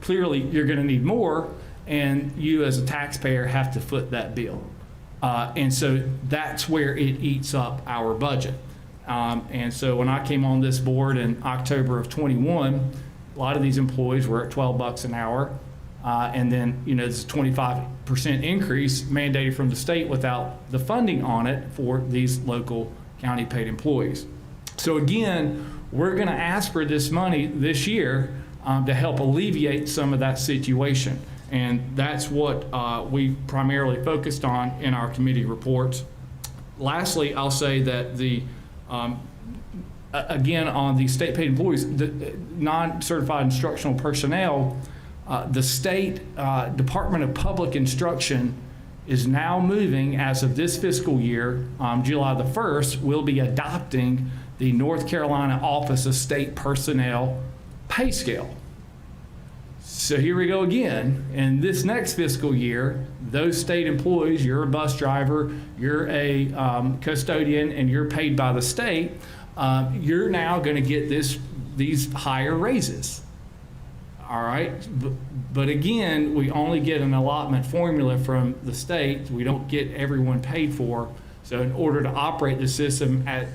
Speaker 12: clearly you're going to need more, and you as a taxpayer have to foot that bill. And so that's where it eats up our budget. And so when I came on this board in October of 21, a lot of these employees were at $12 an hour. And then, it's a 25% increase mandated from the state without the funding on it for these local county paid employees. So again, we're going to ask for this money this year to help alleviate some of that situation. And that's what we primarily focused on in our committee reports. Lastly, I'll say that again, on the state paid employees, the non-certified instructional personnel, the state Department of Public Instruction is now moving, as of this fiscal year, July the 1st, will be adopting the North Carolina Office of State Personnel pay scale. So here we go again. In this next fiscal year, those state employees, you're a bus driver, you're a custodian, and you're paid by the state, you're now going to get these higher raises. All right, but again, we only get an allotment formula from the state. We don't get everyone paid for. So in order to operate the system at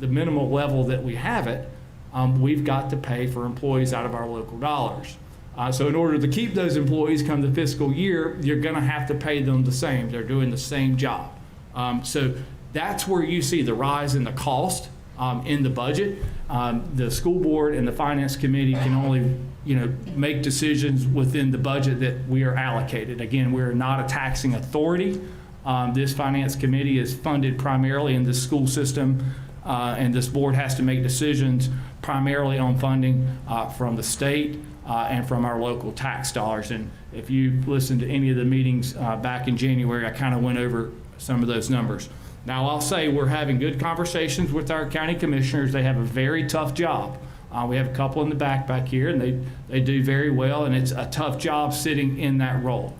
Speaker 12: the minimal level that we have it, we've got to pay for employees out of our local dollars. So in order to keep those employees come the fiscal year, you're going to have to pay them the same. They're doing the same job. So that's where you see the rise in the cost in the budget. The school board and the finance committee can only make decisions within the budget that we are allocated. Again, we're not a taxing authority. This finance committee is funded primarily in the school system, and this board has to make decisions primarily on funding from the state and from our local tax dollars. And if you listened to any of the meetings back in January, I kind of went over some of those numbers. Now, I'll say we're having good conversations with our county commissioners. They have a very tough job. We have a couple in the back here, and they do very well, and it's a tough job sitting in that role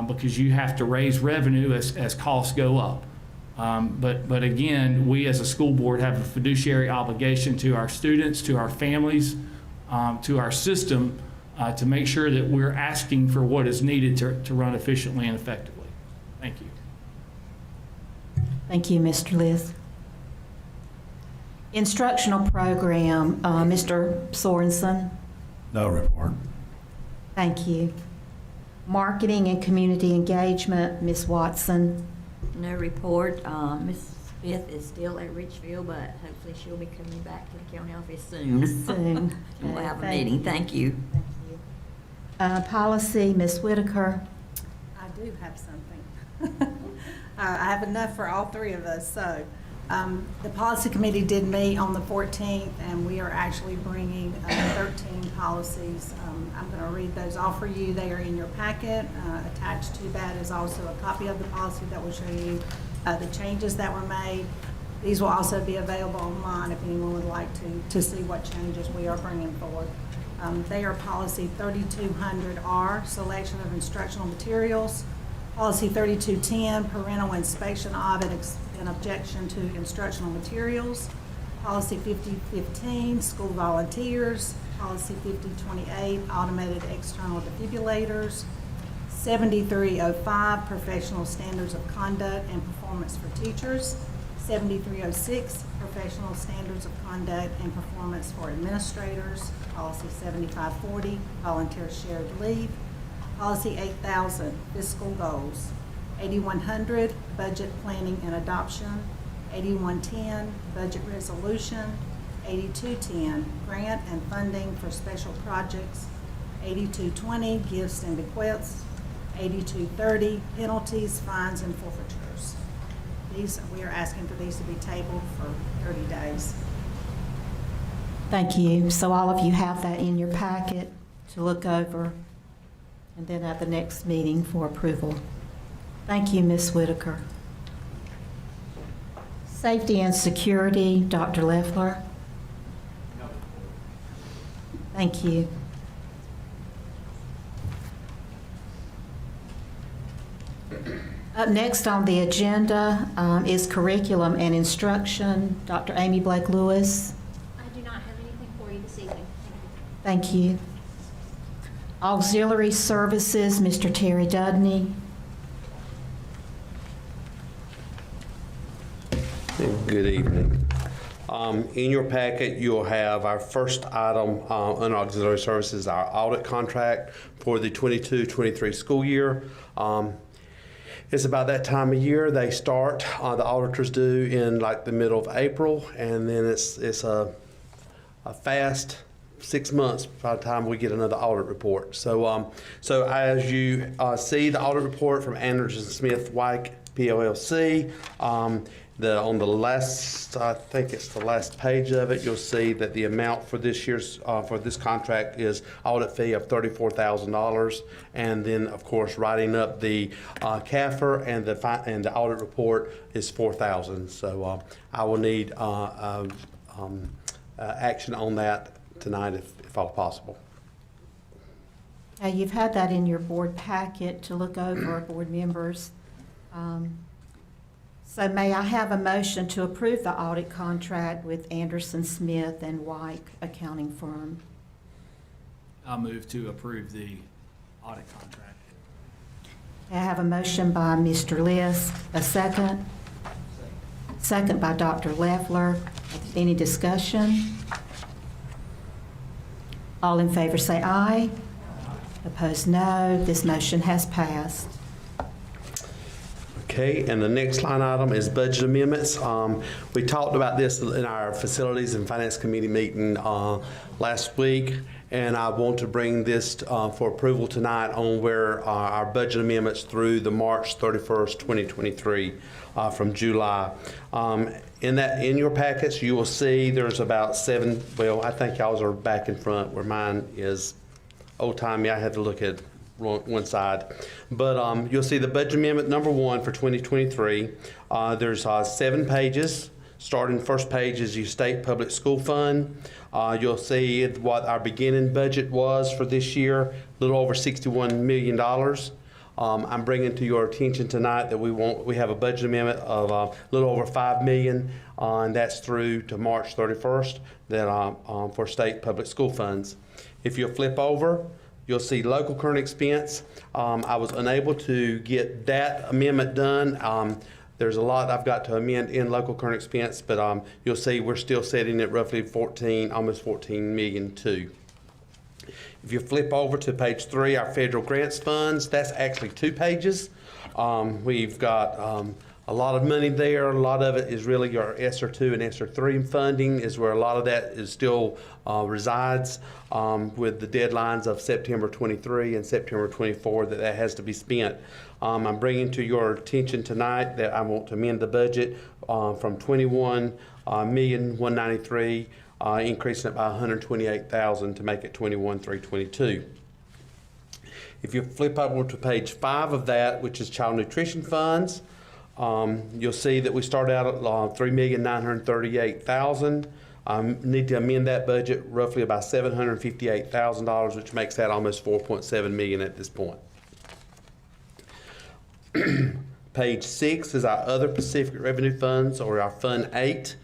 Speaker 12: because you have to raise revenue as costs go up. But again, we as a school board have a fiduciary obligation to our students, to our families, to our system to make sure that we're asking for what is needed to run efficiently and effectively. Thank you.
Speaker 1: Thank you, Mr. Liz. Instructional program, Mr. Sorensen.
Speaker 13: No report.
Speaker 1: Thank you. Marketing and community engagement, Ms. Watson.
Speaker 16: No report. Ms. Smith is still at Richfield, but hopefully she'll be coming back to the county office soon.
Speaker 1: Soon.
Speaker 16: We'll have a meeting. Thank you.
Speaker 1: Thank you. Policy, Ms. Whitaker.
Speaker 17: I do have something. I have enough for all three of us. So the policy committee did meet on the 14th, and we are actually bringing 13 policies. I'm going to read those off for you. They are in your packet. Attached to that is also a copy of the policy that will show you the changes that were made. These will also be available online if anyone would like to see what changes we are bringing forward. They are policy 3200R, selection of instructional materials, policy 3210, parental inspection, audit, and objection to instructional materials, policy 5015, school volunteers, policy 5028, automated external defibrillators, 7305, professional standards of conduct and performance for teachers, 7306, professional standards of conduct and performance for administrators, policy 7540, volunteer shared leave, policy 8000, fiscal goals, 8100, budget planning and adoption, 8110, budget resolution, 8210, grant and funding for special projects, 8220, gifts and bequests, 8230, penalties, fines, and forfeitures. We are asking for these to be tabled for 30 days.
Speaker 1: Thank you. So all of you have that in your packet to look over, and then at the next meeting for approval. Thank you, Ms. Whitaker. Safety and security, Dr. Leffler. Thank you. Up next on the agenda is curriculum and instruction. Dr. Amy Blake Lewis.
Speaker 9: I do not have anything for you this evening.
Speaker 1: Thank you. Auxiliary services, Mr. Terry Dudney.
Speaker 18: Good evening. In your packet, you'll have our first item on auxiliary services, our audit contract for the 22-23 school year. It's about that time of year they start. The auditors do in like the middle of April, and then it's a fast 6 months by the time we get another audit report. So as you see the audit report from Anderson Smith Wyke PLLC, on the last, I think it's the last page of it, you'll see that the amount for this year's, for this contract is audit fee of $34,000. And then, of course, writing up the CAFR and the audit report is $4,000. So I will need action on that tonight if all possible.
Speaker 1: You've had that in your board packet to look over, board members. So may I have a motion to approve the audit contract with Anderson Smith and Wyke accounting firm?
Speaker 12: I move to approve the audit contract.
Speaker 1: I have a motion by Mr. Lisk, a second. Second by Dr. Leffler. Any discussion? All in favor say aye. Opposed, no. This motion has passed.
Speaker 18: Okay, and the next line item is budget amendments. We talked about this in our Facilities and Finance Committee meeting last week, and I want to bring this for approval tonight on where our budget amendments through the March 31st, 2023 from July. In your packets, you will see there's about 7, well, I think y'all's are back in front where mine is old-timey. I had to look at one side, but you'll see the budget amendment number 1 for 2023. There's 7 pages. Starting first page is your state public school fund. You'll see what our beginning budget was for this year, a little over $61 million. I'm bringing to your attention tonight that we have a budget amendment of a little over $5 million, and that's through to March 31st that for state public school funds. If you'll flip over, you'll see local current expense. I was unable to get that amendment done. There's a lot I've got to amend in local current expense, but you'll see we're still sitting at roughly almost 14 million too. If you flip over to page 3, our federal grants funds, that's actually 2 pages. We've got a lot of money there. A lot of it is really your ESSER 2 and ESSER 3 funding is where a lot of that is still resides with the deadlines of September 23 and September 24 that has to be spent. I'm bringing to your attention tonight that I want to amend the budget from $21,193,000, increasing it by $128,000 to make it $21,322. If you flip over to page 5 of that, which is child nutrition funds, You'll see that we started out at $3,938,000. Need to amend that budget roughly about $758,000, which makes that almost $4.7 million at this point. Page 6 is our other Pacific revenue funds, or our Fund 8,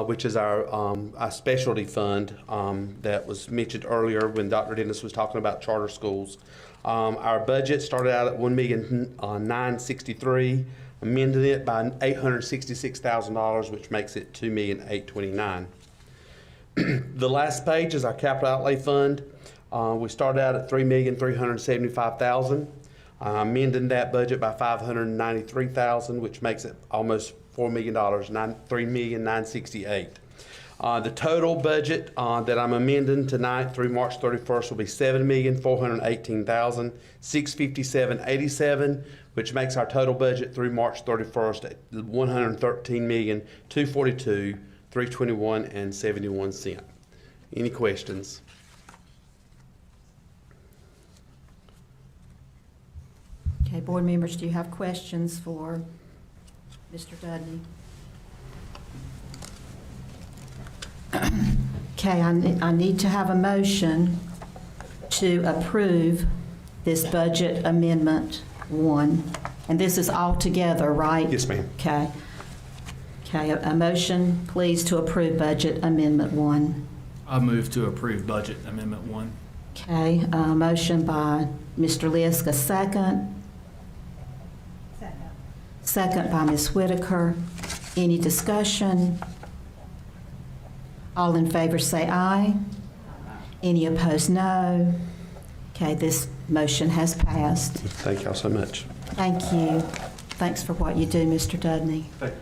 Speaker 18: which is our specialty fund that was mentioned earlier when Dr. Dennis was talking about charter schools. Our budget started out at $1,963,000, amended it by $866,000, which makes it $2,829,000. The last page is our capital outlay fund. We started out at $3,375,000. Amending that budget by $593,000, which makes it almost $4 million, $3,968,000. The total budget that I'm amending tonight through March 31st will be $7,418,657.87, which makes our total budget through March 31st at $113,242,321.71. Any questions?
Speaker 1: Okay, board members, do you have questions for Mr. Dudney? Okay, I need to have a motion to approve this budget amendment 1. And this is all together, right?
Speaker 18: Yes, ma'am.
Speaker 1: Okay. Okay, a motion, please, to approve budget amendment 1.
Speaker 12: I move to approve budget amendment 1.
Speaker 1: Okay, a motion by Mr. Lisk, a second. Second by Ms. Whitaker. Any discussion? All in favor say aye. Any opposed, no. Okay, this motion has passed.
Speaker 18: Thank y'all so much.
Speaker 1: Thank you. Thanks for what you do, Mr. Dudney.
Speaker 18: Thank you.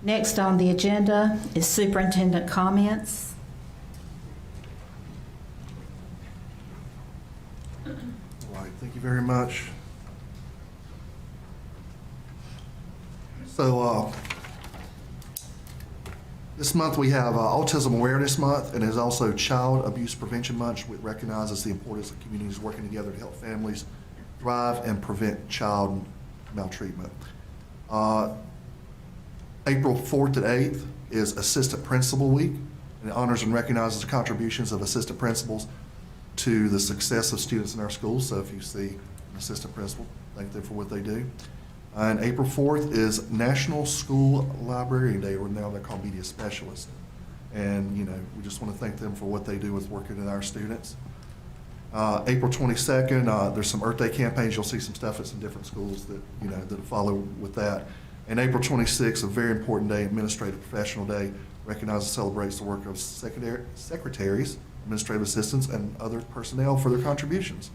Speaker 1: Next on the agenda is superintendent comments.
Speaker 15: All right, thank you very much. So this month we have Autism Awareness Month, and there's also Child Abuse Prevention Month, which recognizes the importance of communities working together to help families thrive and prevent child maltreatment. April 4th to 8th is Assistant Principal Week, and it honors and recognizes the contributions of assistant principals to the success of students in our schools. So if you see an assistant principal, thank them for what they do. And April 4th is National School Librarian Day, or now they're called media specialists. And, you know, we just want to thank them for what they do with working with our students. April 22nd, there's some Earth Day campaigns. You'll see some stuff at some different schools that, you know, that follow with that. And April 26th, a very important day, Administrative Professional Day, recognizes and celebrates the work of secretaries, administrative assistants, and other personnel for their contributions.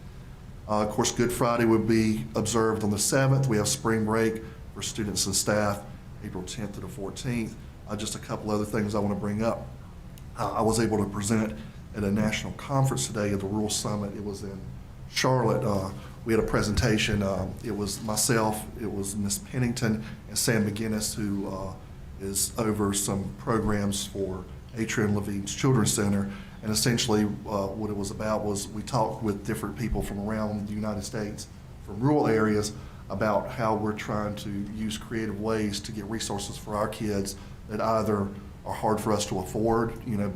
Speaker 15: Of course, Good Friday would be observed on the 7th. We have spring break for students and staff, April 10th to the 14th. Just a couple other things I want to bring up. I was able to present at a national conference today at the Rural Summit. It was in Charlotte. We had a presentation. It was myself, it was Ms. Pennington, and Sam McGinnis, who is over some programs for Atrium Levine's Children's Center. And essentially what it was about was we talked with different people from around the United States, from rural areas, about how we're trying to use creative ways to get resources for our kids that either are hard for us to afford, you know,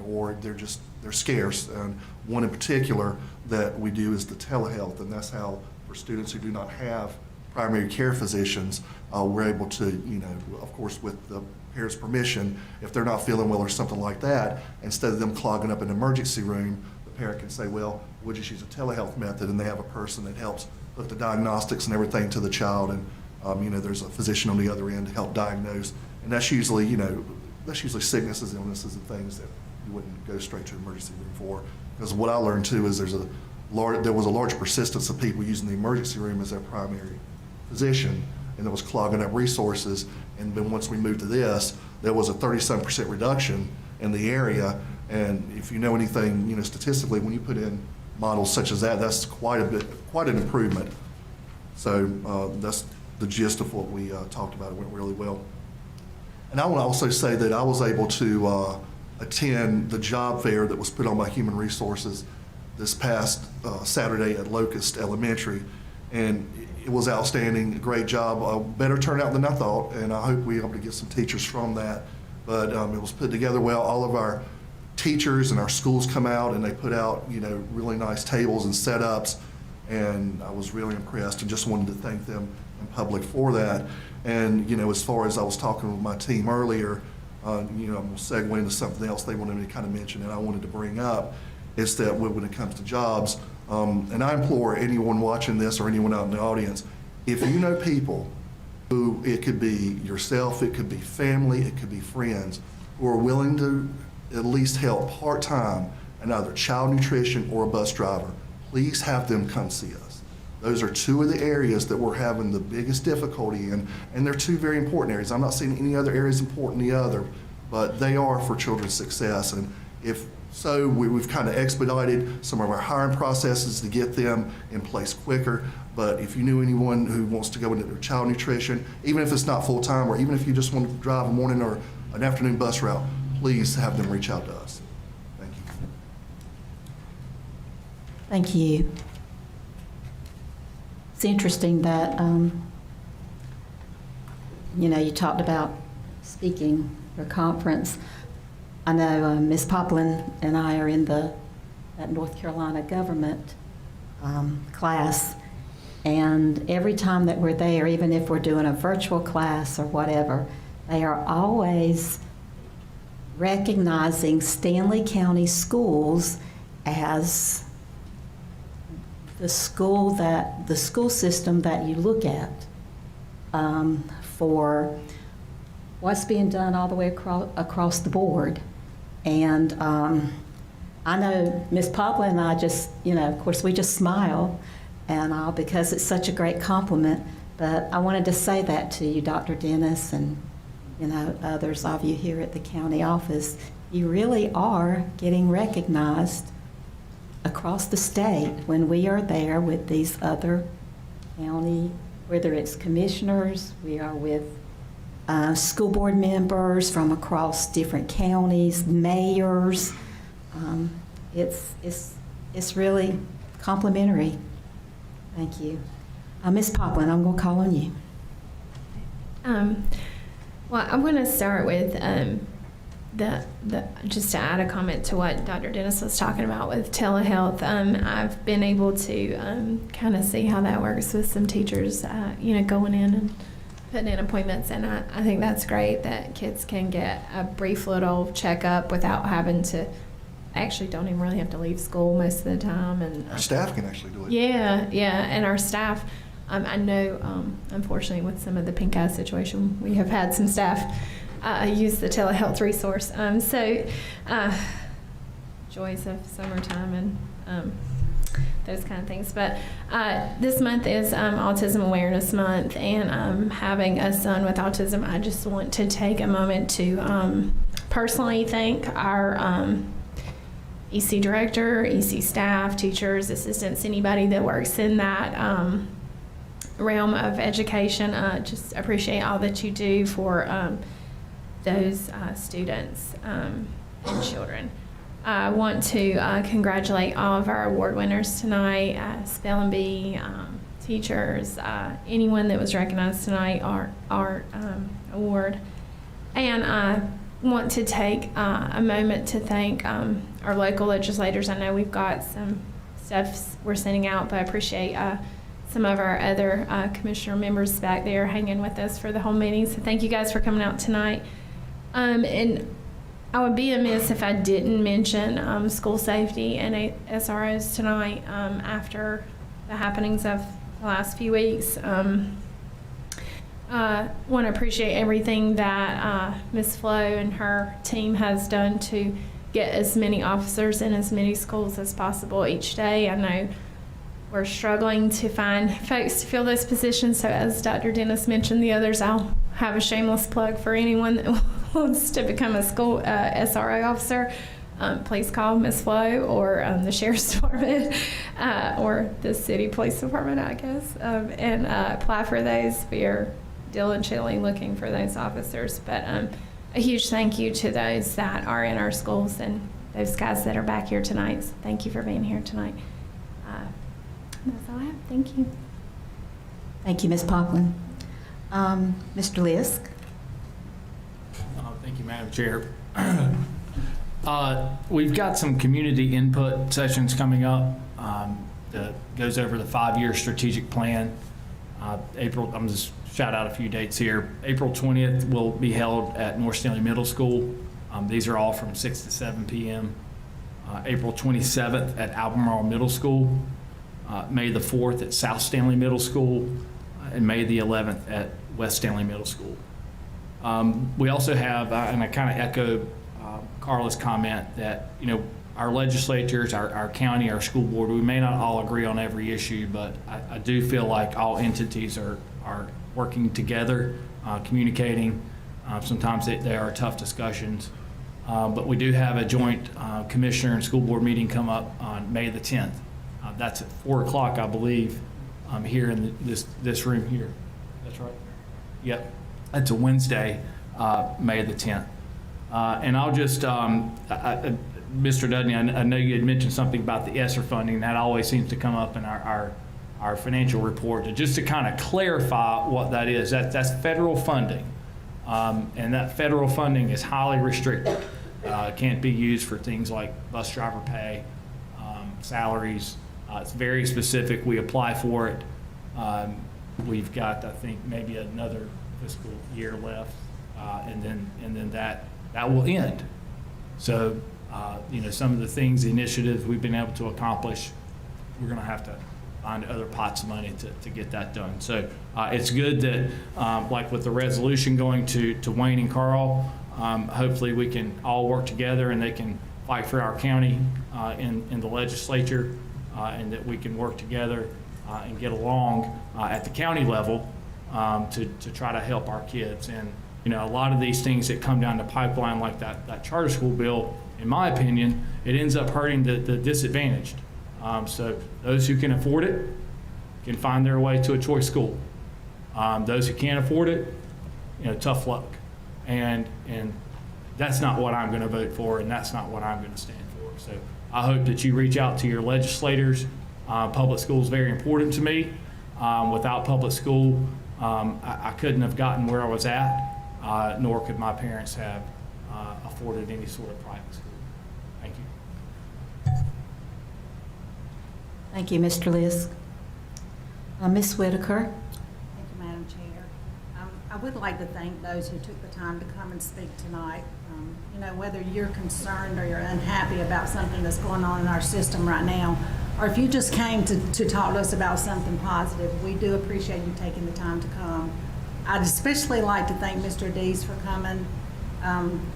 Speaker 15: or they're scarce. And one in particular that we do is the telehealth, and that's how for students who do not have primary care physicians, we're able to, you know, of course with the parent's permission, if they're not feeling well or something like that, instead of them clogging up an emergency room, the parent can say, well, we'll just use a telehealth method, and they have a person that helps put the diagnostics and everything to the child, and you know, there's a physician on the other end to help diagnose, and that's usually, you know, that's usually sicknesses, illnesses, and things that you wouldn't go straight to an emergency room for. Because what I learned too is there was a large persistence of people using the emergency room as their primary physician, and it was clogging up resources. And then once we moved to this, there was a 37% reduction in the area And if you know anything, statistically, when you put in models such as that, that's quite an improvement. So that's the gist of what we talked about. It went really well. And I want to also say that I was able to attend the job fair that was put on by Human Resources this past Saturday at Locust Elementary, and it was outstanding, a great job, a better turnout than I thought, and I hope we're able to get some teachers from that. But it was put together well. All of our teachers and our schools come out and they put out, really nice tables and setups, and I was really impressed and just wanted to thank them in public for that. And, as far as I was talking with my team earlier, I'm going to segue into something else they wanted me to kind of mention and I wanted to bring up, is that when it comes to jobs, and I implore anyone watching this or anyone out in the audience, if you know people who, it could be yourself, it could be family, it could be friends, who are willing to at least help part-time in either child nutrition or a bus driver, please have them come see us. Those are two of the areas that we're having the biggest difficulty in, and they're two very important areas. I'm not saying any other area is important than the other, but they are for children's success. And if so, we've kind of expedited some of our hiring processes to get them in place quicker. But if you knew anyone who wants to go into child nutrition, even if it's not full-time, or even if you just want to drive a morning or an afternoon bus route, please have them reach out to us. Thank you.
Speaker 1: Thank you. It's interesting that, you talked about speaking for conference. I know Ms. Poplin and I are in that North Carolina government class, and every time that we're there, even if we're doing a virtual class or whatever, they are always recognizing Stanley County schools as the school system that you look at for what's being done all the way across the board. And I know Ms. Poplin and I just, of course, we just smile and all because it's such a great compliment. But I wanted to say that to you, Dr. Dennis, and others of you here at the county office. You really are getting recognized across the state when we are there with these other county, whether it's commissioners, we are with school board members from across different counties, mayors. It's really complimentary. Thank you. Ms. Poplin, I'm going to call on you.
Speaker 14: Well, I'm going to start with just to add a comment to what Dr. Dennis was talking about with telehealth. I've been able to kind of see how that works with some teachers, going in and putting in appointments, and I think that's great that kids can get a brief little checkup without having to, actually don't even really have to leave school most of the time. And
Speaker 15: our staff can actually do it.
Speaker 14: Yeah, and our staff, I know, unfortunately, with some of the pink eye situation, we have had some staff use the telehealth resource. Joys of summertime and those kind of things. But this month is Autism Awareness Month, and having a son with autism, I just want to take a moment to personally thank our EC director, EC staff, teachers, assistants, anybody that works in that realm of education. Just appreciate all that you do for those students and children. I want to congratulate all of our award winners tonight, Spelling Bee, teachers, anyone that was recognized tonight, our award. And I want to take a moment to thank our local legislators. I know we've got some stuff we're sending out, but I appreciate some of our other commissioner members back there hanging with us for the whole meeting. So thank you guys for coming out tonight. And I would be amiss if I didn't mention school safety and SROs tonight after the happenings of the last few weeks. Want to appreciate everything that Ms. Flo and her team has done to get as many officers in as many schools as possible each day. I know we're struggling to find folks to fill those positions, so as Dr. Dennis mentioned the others, I'll have a shameless plug for anyone that wants to become a school SRO officer. please call Ms. Flo or the Sheriff's Department or the City Police Department, I guess, and apply for those. We are diligently looking for those officers. But a huge thank you to those that are in our schools and those guys that are back here tonight. So thank you for being here tonight. That's all I have. Thank you.
Speaker 1: Thank you, Ms. Poplin. Mr. Lisk.
Speaker 12: Thank you, Madam Chair. We've got some community input sessions coming up that goes over the 5-year strategic plan. I'm just shout out a few dates here. April 20th will be held at North Stanley Middle School. These are all from 6 to 7 p.m. April 27th at Albemarle Middle School. May the 4th at South Stanley Middle School, and May the 11th at West Stanley Middle School. We also have, and I kind of echo Carla's comment that, our legislatures, our county, our school board, we may not all agree on every issue, but I do feel like all entities are working together, communicating. Sometimes they are tough discussions, but we do have a joint commissioner and school board meeting come up on May the 10th. That's at 4 o'clock, I believe, here in this room here. That's right. Yep. That's a Wednesday, May the 10th. And I'll just, Mr. Dudney, I know you had mentioned something about the ESSER funding. That always seems to come up in our financial report. Just to kind of clarify what that is, that's federal funding. And that federal funding is highly restricted. It can't be used for things like bus driver pay, salaries. It's very specific. We apply for it. We've got, I think, maybe another fiscal year left, and then that will end. So, some of the things, the initiatives we've been able to accomplish, we're going to have to find other pots of money to get that done. So it's good that, like with the resolution going to Wayne and Carl, hopefully we can all work together and they can fight for our county in the legislature, and that we can work together and get along at the county level to try to help our kids. And a lot of these things that come down the pipeline, like that charter school bill, in my opinion, it ends up hurting the disadvantaged. So those who can afford it can find their way to a choice school. Those who can't afford it, tough luck. And that's not what I'm going to vote for, and that's not what I'm going to stand for. So I hope that you reach out to your legislators. Public school is very important to me. Without public school, I couldn't have gotten where I was at, nor could my parents have afforded any sort of private school. Thank you.
Speaker 1: Thank you, Mr. Lisk. Ms. Whitaker.
Speaker 17: Thank you, Madam Chair. I would like to thank those who took the time to come and speak tonight. Whether you're concerned or you're unhappy about something that's going on in our system right now, or if you just came to talk to us about something positive, we do appreciate you taking the time to come. I'd especially like to thank Mr. Dees for coming.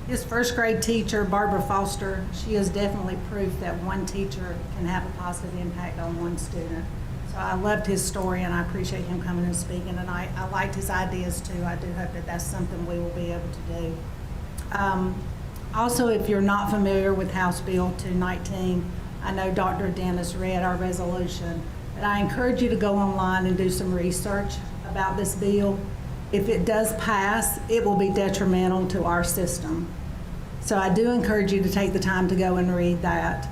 Speaker 17: His first grade teacher, Barbara Foster, she is definitely proof that one teacher can have a positive impact on one student. So I loved his story, and I appreciate him coming and speaking tonight. I liked his ideas too. I do hope that that's something we will be able to do. Also, if you're not familiar with House Bill 219, I know Dr. Dennis read our resolution, but I encourage you to go online and do some research about this bill. If it does pass, it will be detrimental to our system. So I do encourage you to take the time to go and read that.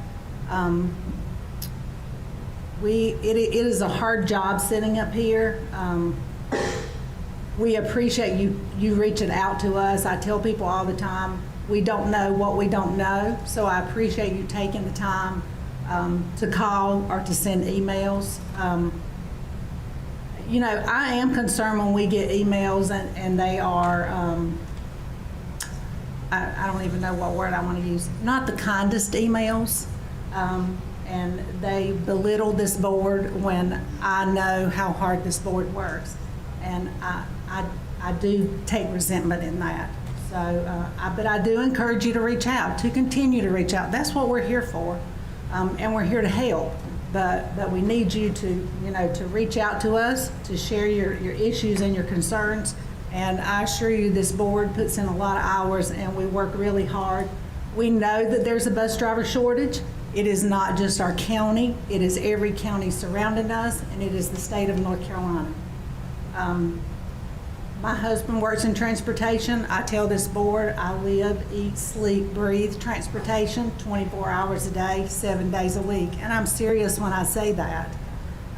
Speaker 17: It is a hard job sitting up here. We appreciate you reaching out to us. I tell people all the time, we don't know what we don't know. So I appreciate you taking the time to call or to send emails. I am concerned when we get emails and they are, I don't even know what word I want to use, not the kindest emails. And they belittle this board when I know how hard this board works. And I do take resentment in that. So, but I do encourage you to reach out, to continue to reach out. That's what we're here for. And we're here to help. But we need you to, to reach out to us, to share your issues and your concerns. And I assure you, this board puts in a lot of hours, and we work really hard We know that there's a bus driver shortage. It is not just our county, it is every county surrounding us, and it is the state of North Carolina. My husband works in transportation. I tell this board, I live, eat, sleep, breathe transportation 24 hours a day, 7 days a week. And I'm serious when I say that.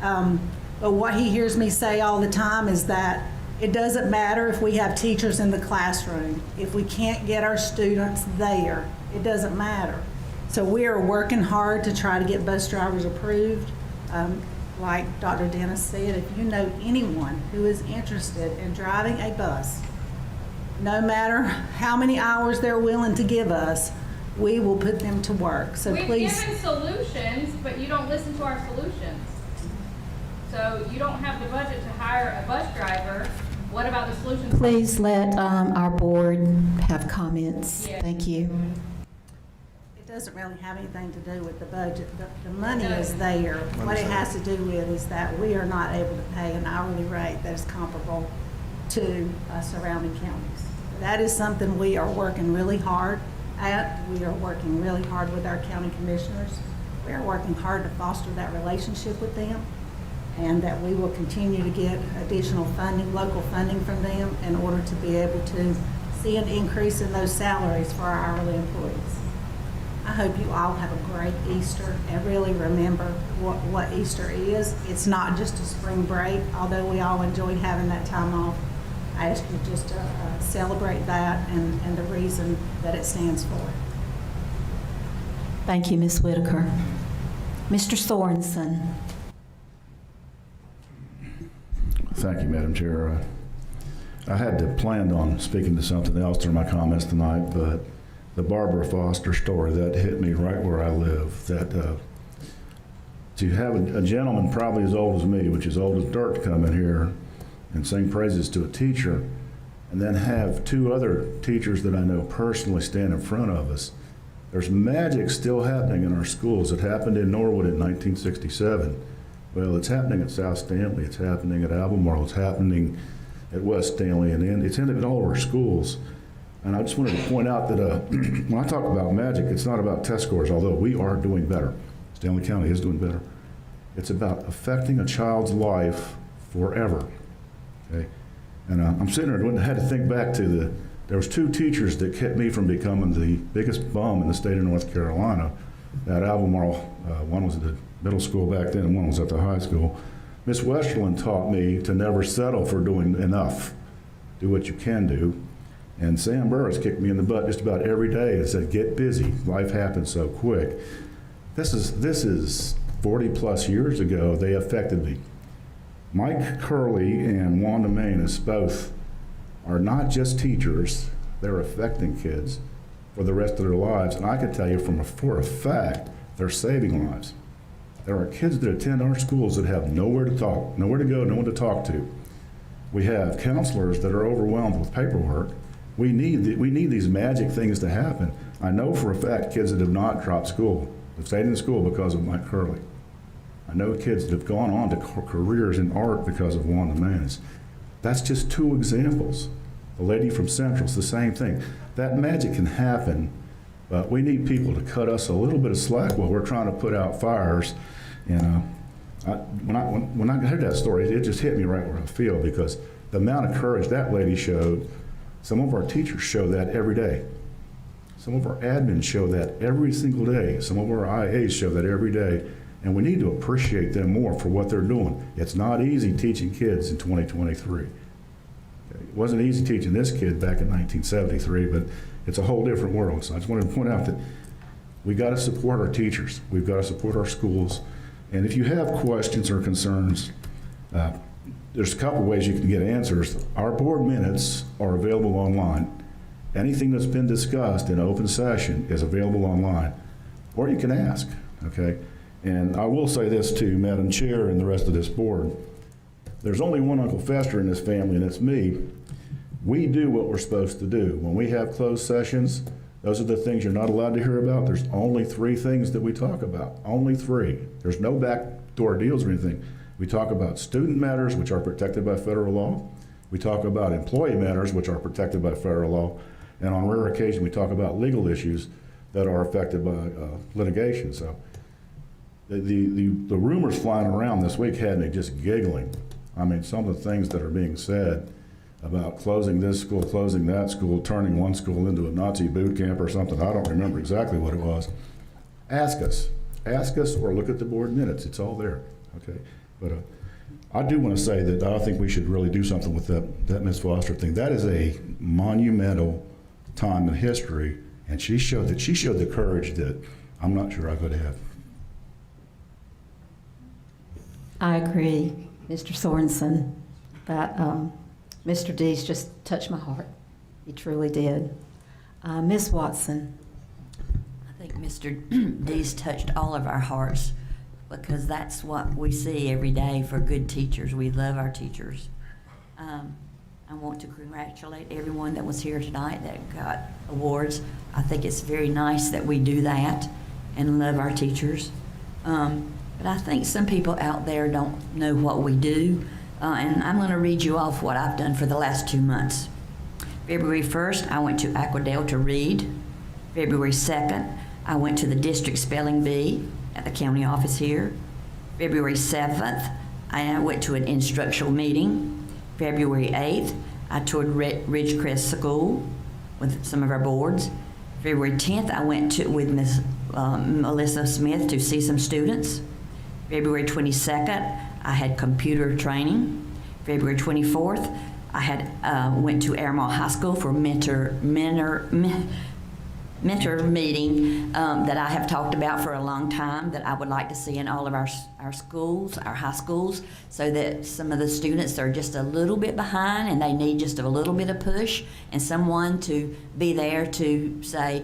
Speaker 17: But what he hears me say all the time is that it doesn't matter if we have teachers in the classroom. If we can't get our students there, it doesn't matter. So we are working hard to try to get bus drivers approved. Like Dr. Dennis said, if you know anyone who is interested in driving a bus, no matter how many hours they're willing to give us, we will put them to work. So
Speaker 5: We've
Speaker 17: please.
Speaker 5: given solutions, but you don't listen to our solutions. So you don't have the budget to hire a bus driver. What about the solutions?
Speaker 1: Please let our board have comments.
Speaker 5: Yeah.
Speaker 1: Thank you.
Speaker 17: It doesn't really have anything to do with the budget. The money is there. What it has to do with is that we are not able to pay an hourly rate that is comparable to surrounding counties. That is something we are working really hard at. We are working really hard with our county commissioners. We are working hard to foster that relationship with them, and that we will continue to get additional funding, local funding from them in order to be able to see an increase in those salaries for our hourly employees. I hope you all have a great Easter and really remember what Easter is. It's not just a spring break, although we all enjoyed having that time off. I ask you just to celebrate that and the reason that it stands for.
Speaker 1: Thank you, Ms. Whitaker. Mr. Sorensen.
Speaker 13: Thank you, Madam Chair. I had planned on speaking to something else during my comments tonight, but the Barbara Foster story, that hit me right where I live. That to have a gentleman probably as old as me, which is old as dirt, to come in here and sing praises to a teacher, and then have two other teachers that I know personally stand in front of us. There's magic still happening in our schools. It happened in Norwood in 1967. Well, it's happening at South Stanley, it's happening at Albemarle, it's happening at West Stanley, and it's in all of our schools. And I just wanted to point out that when I talk about magic, it's not about test scores, although we are doing better. Stanley County is doing better. It's about affecting a child's life forever, okay? And I'm sitting there and I had to think back to there was two teachers that kept me from becoming the biggest bum in the state of North Carolina at Albemarle. One was at the middle school back then and one was at the high school. Miss Westerland taught me to never settle for doing enough. Do what you can do. And Sam Burris kicked me in the butt just about every day and said, get busy, life happens so quick. This is 40 plus years ago, they affected me. Mike Curley and Wanda Manus both are not just teachers, they're affecting kids for the rest of their lives. And I can tell you for a fact, they're saving lives. There are kids that attend our schools that have nowhere to talk, nowhere to go, no one to talk to. We have counselors that are overwhelmed with paperwork. We need these magic things to happen. I know for a fact kids that have not dropped school have stayed in school because of Mike Curley. I know kids that have gone on to careers in art because of Wanda Manus. That's just two examples. The lady from Central's the same thing. That magic can happen, but we need people to cut us a little bit of slack while we're trying to put out fires. When I heard that story, it just hit me right where I feel, because the amount of courage that lady showed. Some of our teachers show that every day. Some of our admins show that every single day. Some of our IAs show that every day. And we need to appreciate them more for what they're doing. It's not easy teaching kids in 2023. Okay? It wasn't easy teaching this kid back in 1973, but it's a whole different world. So I just wanted to point out that we got to support our teachers. We've got to support our schools. And if you have questions or concerns, there's a couple ways you can get answers. Our board minutes are available online. Anything that's been discussed in open session is available online, or you can ask, okay? And I will say this to Madam Chair and the rest of this board. There's only one Uncle Fester in this family, and it's me. We do what we're supposed to do. When we have closed sessions, those are the things you're not allowed to hear about. There's only 3 things that we talk about, only 3. There's no backdoor deals or anything. We talk about student matters, which are protected by federal law. We talk about employee matters, which are protected by federal law. And on rare occasion, we talk about legal issues that are affected by litigation. So the rumors flying around this week had me just giggling. I mean, some of the things that are being said about closing this school, closing that school, turning one school into a Nazi boot camp or something. I don't remember exactly what it was. Ask us, or look at the board minutes. It's all there, okay? But I do want to say that I think we should really do something with that Miss Foster thing. That is a monumental time in history, and she showed the courage that I'm not sure I could have.
Speaker 1: I agree, Mr. Sorensen, that Mr. Dees just touched my heart. He truly did. Ms. Watson.
Speaker 16: I think Mr. Dees touched all of our hearts, because that's what we see every day for good teachers. We love our teachers. I want to congratulate everyone that was here tonight that got awards. I think it's very nice that we do that and love our teachers. But I think some people out there don't know what we do. And I'm going to read you off what I've done for the last 2 months. February 1st, I went to Aquadale to read. February 2nd, I went to the district spelling bee at the county office here. February 7th, I went to an instructional meeting. February 8th, I toured Ridgecrest School with some of our boards. February 10th, I went with Ms. Melissa Smith to see some students. February 22nd, I had computer training. February 24th, I went to Airmont High School for mentor meeting that I have talked about for a long time, that I would like to see in all of our schools, our high schools, so that some of the students are just a little bit behind and they need just a little bit of push and someone to be there to say,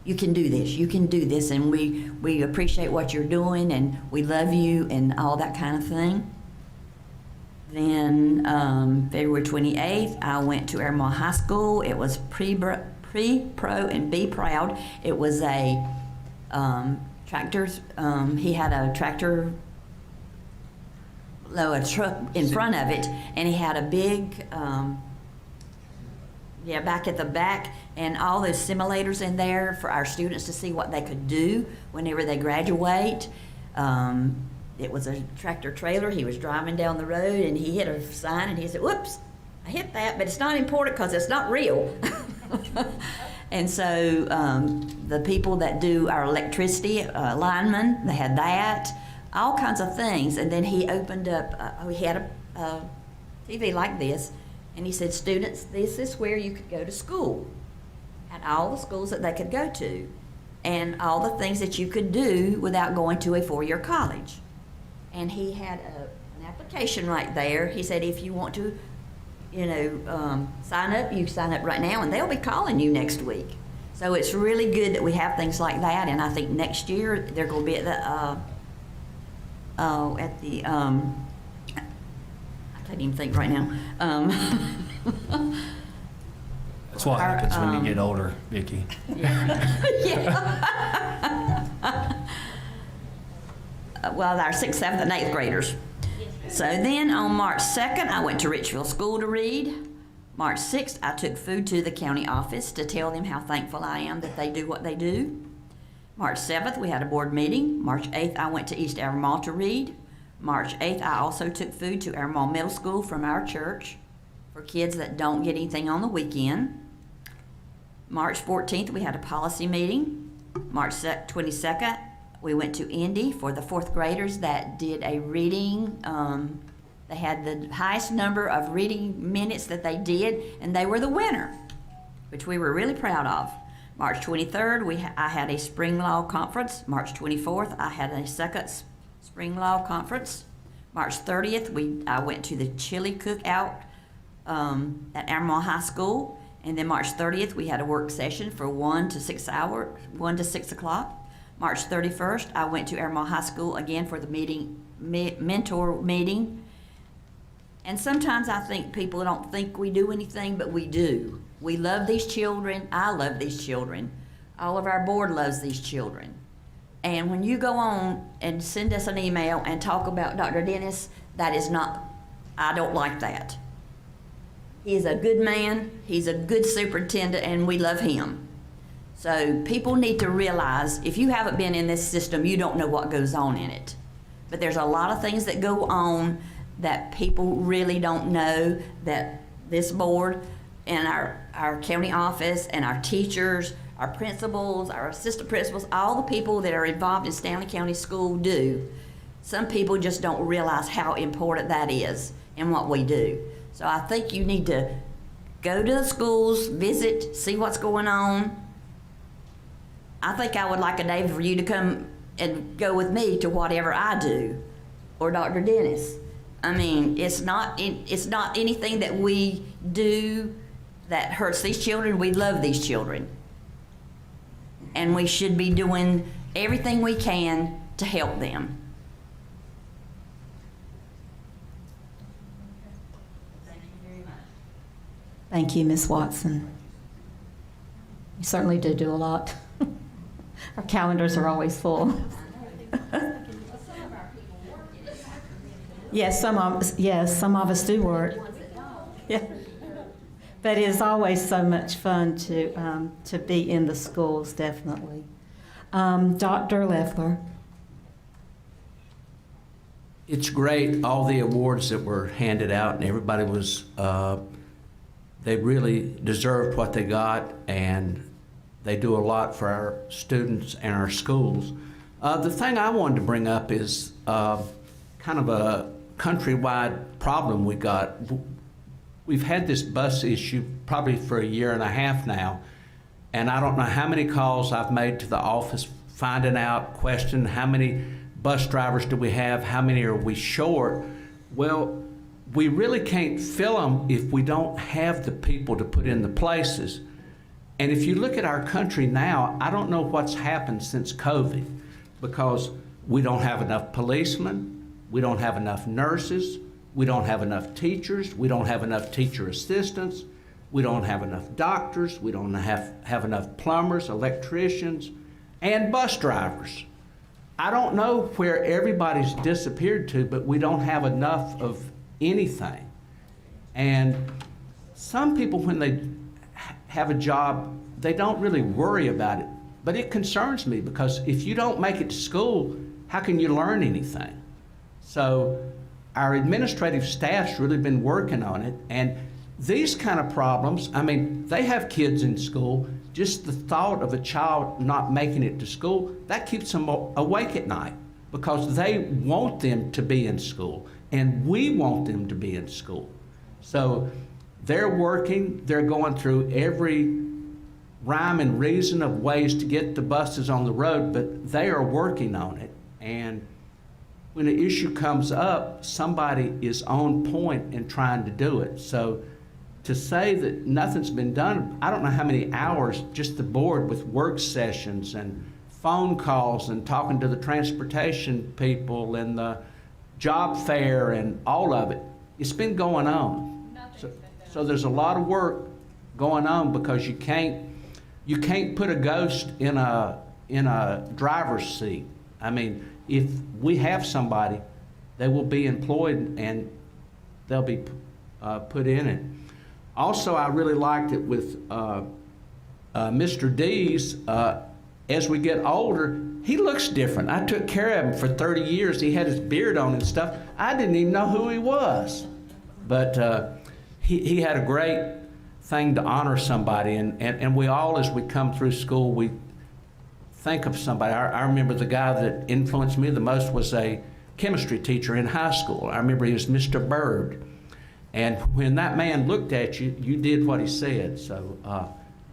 Speaker 16: you can do this, you can do this, and we appreciate what you're doing and we love you and all that kind of thing. Then February 28th, I went to Airmont High School. It was pre-pro and be proud. It was a tractors. He had a tractor, a truck in front of it, and he had a big, back at the back, and all those simulators in there for our students to see what they could do whenever they graduate. It was a tractor trailer. He was driving down the road, and he hit a sign, and he said, "Whoops, I hit that, but it's not important because it's not real." And so the people that do our electricity, linemen, they had that, all kinds of things. And then he opened up, he had a TV like this, and he said, "Students, this is where you could go to school," at all the schools that they could go to, and all the things that you could do without going to a four-year college. And he had an application right there. He said, if you want to, sign up, you sign up right now, and they'll be calling you next week. So it's really good that we have things like that, and I think next year they're going to be at the I can't even think right now.
Speaker 19: That's what happens when you get older, Vicki.
Speaker 16: Well, our 6th, 7th, and 8th graders. So then on March 2nd, I went to Richfield School to read. March 6th, I took food to the county office to tell them how thankful I am that they do what they do. March 7th, we had a board meeting. March 8th, I went to East Airmont to read. March 8th, I also took food to Airmont Middle School from our church for kids that don't get anything on the weekend. March 14th, we had a policy meeting. March 22nd, we went to Indy for the 4th graders that did a reading. They had the highest number of reading minutes that they did, and they were the winner, which we were really proud of. March 23rd, I had a spring law conference. March 24th, I had a second spring law conference. March 30th, I went to the chili cookout at Airmont High School. And then March 30th, we had a work session for 1 to 6 o'clock. March 31st, I went to Airmont High School again for the mentor meeting. And sometimes I think people don't think we do anything, but we do. We love these children. I love these children. All of our board loves these children. And when you go on and send us an email and talk about Dr. Dennis, that is not, I don't like that. He is a good man. He's a good superintendent, and we love him. So people need to realize, if you haven't been in this system, you don't know what goes on in it. But there's a lot of things that go on that people really don't know, that this board and our county office and our teachers, our principals, our assistant principals, all the people that are involved in Stanley County School do. Some people just don't realize how important that is in what we do. So I think you need to go to the schools, visit, see what's going on. I think I would like a day for you to come and go with me to whatever I do, or Dr. Dennis. I mean, it's not anything that we do that hurts these children. We love these children. And we should be doing everything we can to help them. Thank you very much.
Speaker 1: Thank you, Ms. Watson. You certainly do a lot. Our calendars are always full. Yes, some of us do work. Yeah. But it is always so much fun to be in the schools, definitely. Dr. Leffler.
Speaker 20: It's great, all the awards that were handed out, and everybody was, they really deserved what they got, and they do a lot for our students and our schools. The thing I wanted to bring up is kind of a countrywide problem we got. We've had this bus issue probably for 1.5 years now, and I don't know how many calls I've made to the office finding out, questioning how many bus drivers do we have, how many are we short. Well, we really can't fill them if we don't have the people to put in the places. And if you look at our country now, I don't know what's happened since COVID, because we don't have enough policemen, we don't have enough nurses, we don't have enough teachers, we don't have enough teacher assistants, we don't have enough doctors, we don't have enough plumbers, electricians, and bus drivers. I don't know where everybody's disappeared to, but we don't have enough of anything. And some people, when they have a job, they don't really worry about it. But it concerns me, because if you don't make it to school, how can you learn anything? So our administrative staff's really been working on it, and these kind of problems, I mean, they have kids in school. Just the thought of a child not making it to school, that keeps them awake at night, because they want them to be in school, and we want them to be in school. So they're working, they're going through every rhyme and reason of ways to get the buses on the road, but they are working on it. And when an issue comes up, somebody is on point in trying to do it. So to say that nothing's been done, I don't know how many hours just the board with work sessions and phone calls and talking to the transportation people and the job fair and all of it. It's been going on. So there's a lot of work going on, because you can't put a ghost in a driver's seat. I mean, if we have somebody, they will be employed and they'll be put in it. Also, I really liked it with Mr. Dees. As we get older, he looks different. I took care of him for 30 years. He had his beard on and stuff. I didn't even know who he was. But he had a great thing to honor somebody. And we all, as we come through school, we think of somebody. I remember the guy that influenced me the most was a chemistry teacher in high school. I remember he was Mr. Bird. And when that man looked at you, you did what he said. So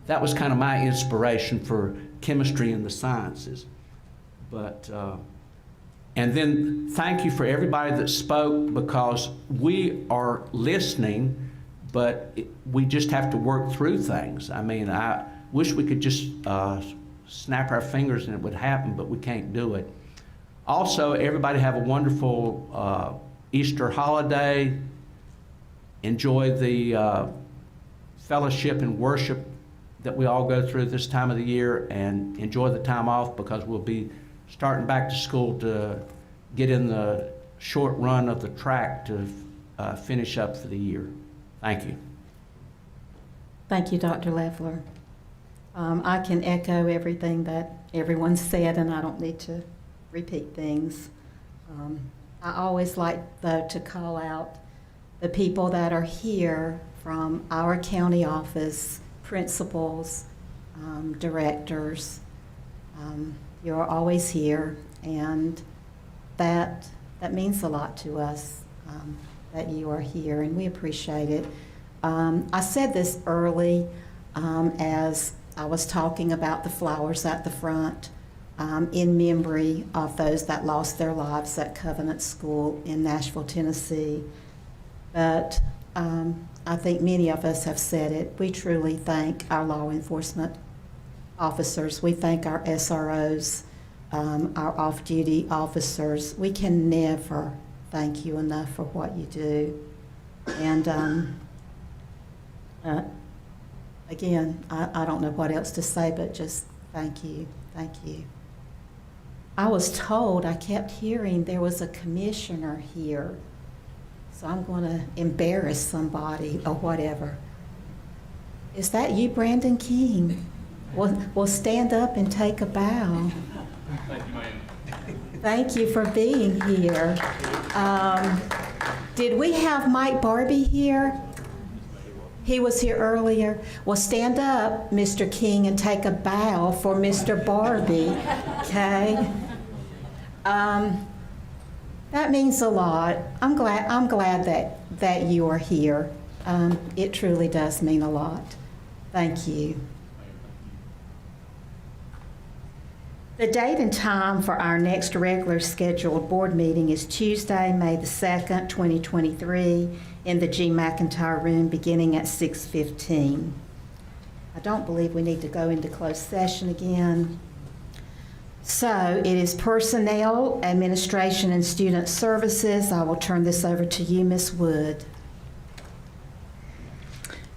Speaker 20: that was kind of my inspiration for chemistry and the sciences. But, and then thank you for everybody that spoke, because we are listening, but we just have to work through things. I mean, I wish we could just snap our fingers and it would happen, but we can't do it. Also, everybody have a wonderful Easter holiday. Enjoy the fellowship and worship that we all go through this time of the year, and enjoy the time off, because we'll be starting back to school to get in the short run of the track to finish up for the year. Thank you.
Speaker 1: Thank you, Dr. Leffler. I can echo everything that everyone said, and I don't need to repeat things. I always like, though, to call out the people that are here from our county office, principals, directors. You're always here, and that means a lot to us, that you are here, and we appreciate it. I said this early as I was talking about the flowers at the front in memory of those that lost their lives at Covenant School in Nashville, Tennessee. But I think many of us have said it. We truly thank our law enforcement officers. We thank our SROs, our off-duty officers. We can never thank you enough for what you do. And again, I don't know what else to say, but just thank you, thank you. I was told, I kept hearing there was a commissioner here, so I'm going to embarrass somebody or whatever. Is that you, Brandon King? Well, stand up and take a bow.
Speaker 12: Thank you, ma'am.
Speaker 1: Thank you for being here. Did we have Mike Barbie here? He was here earlier. Well, stand up, Mr. King, and take a bow for Mr. Barbie, okay? That means a lot. I'm glad that you are here. It truly does mean a lot. Thank you. The date and time for our next regular scheduled board meeting is Tuesday, May the 2nd, 2023, in the G. McIntyre Room, beginning at 6:15. I don't believe we need to go into closed session again. So it is Personnel, Administration, and Student Services. I will turn this over to you, Ms. Wood.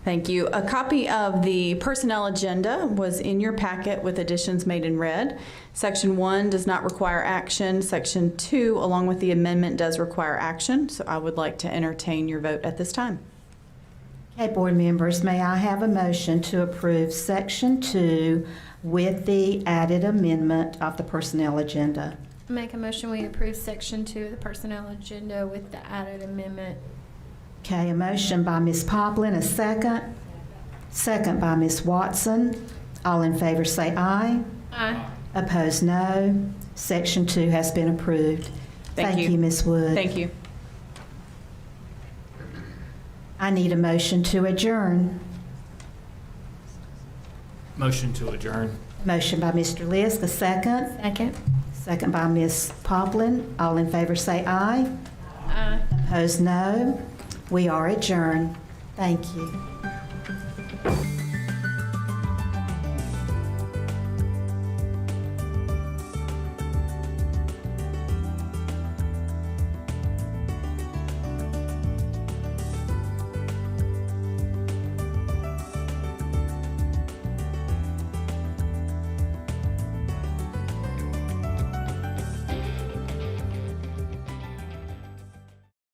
Speaker 6: Thank you. A copy of the personnel agenda was in your packet with additions made in red. Section 1 does not require action. Section 2, along with the amendment, does require action. So I would like to entertain your vote at this time.
Speaker 1: Okay, board members, may I have a motion to approve Section 2 with the added amendment of the personnel agenda?
Speaker 14: Make a motion we approve Section 2 of the personnel agenda with the added amendment.
Speaker 1: Okay, a motion by Ms. Poplin, a second. Second by Ms. Watson. All in favor say aye.
Speaker 14: Aye.
Speaker 1: Opposed, no. Section 2 has been approved. Thank you, Ms. Wood.
Speaker 6: Thank you.
Speaker 1: I need a motion to adjourn.
Speaker 12: Motion to adjourn.
Speaker 1: Motion by Mr. Lisk, a second.
Speaker 14: Second.
Speaker 1: Second by Ms. Poplin. All in favor say aye.
Speaker 14: Aye.
Speaker 1: Opposed, no. We are adjourned. Thank you.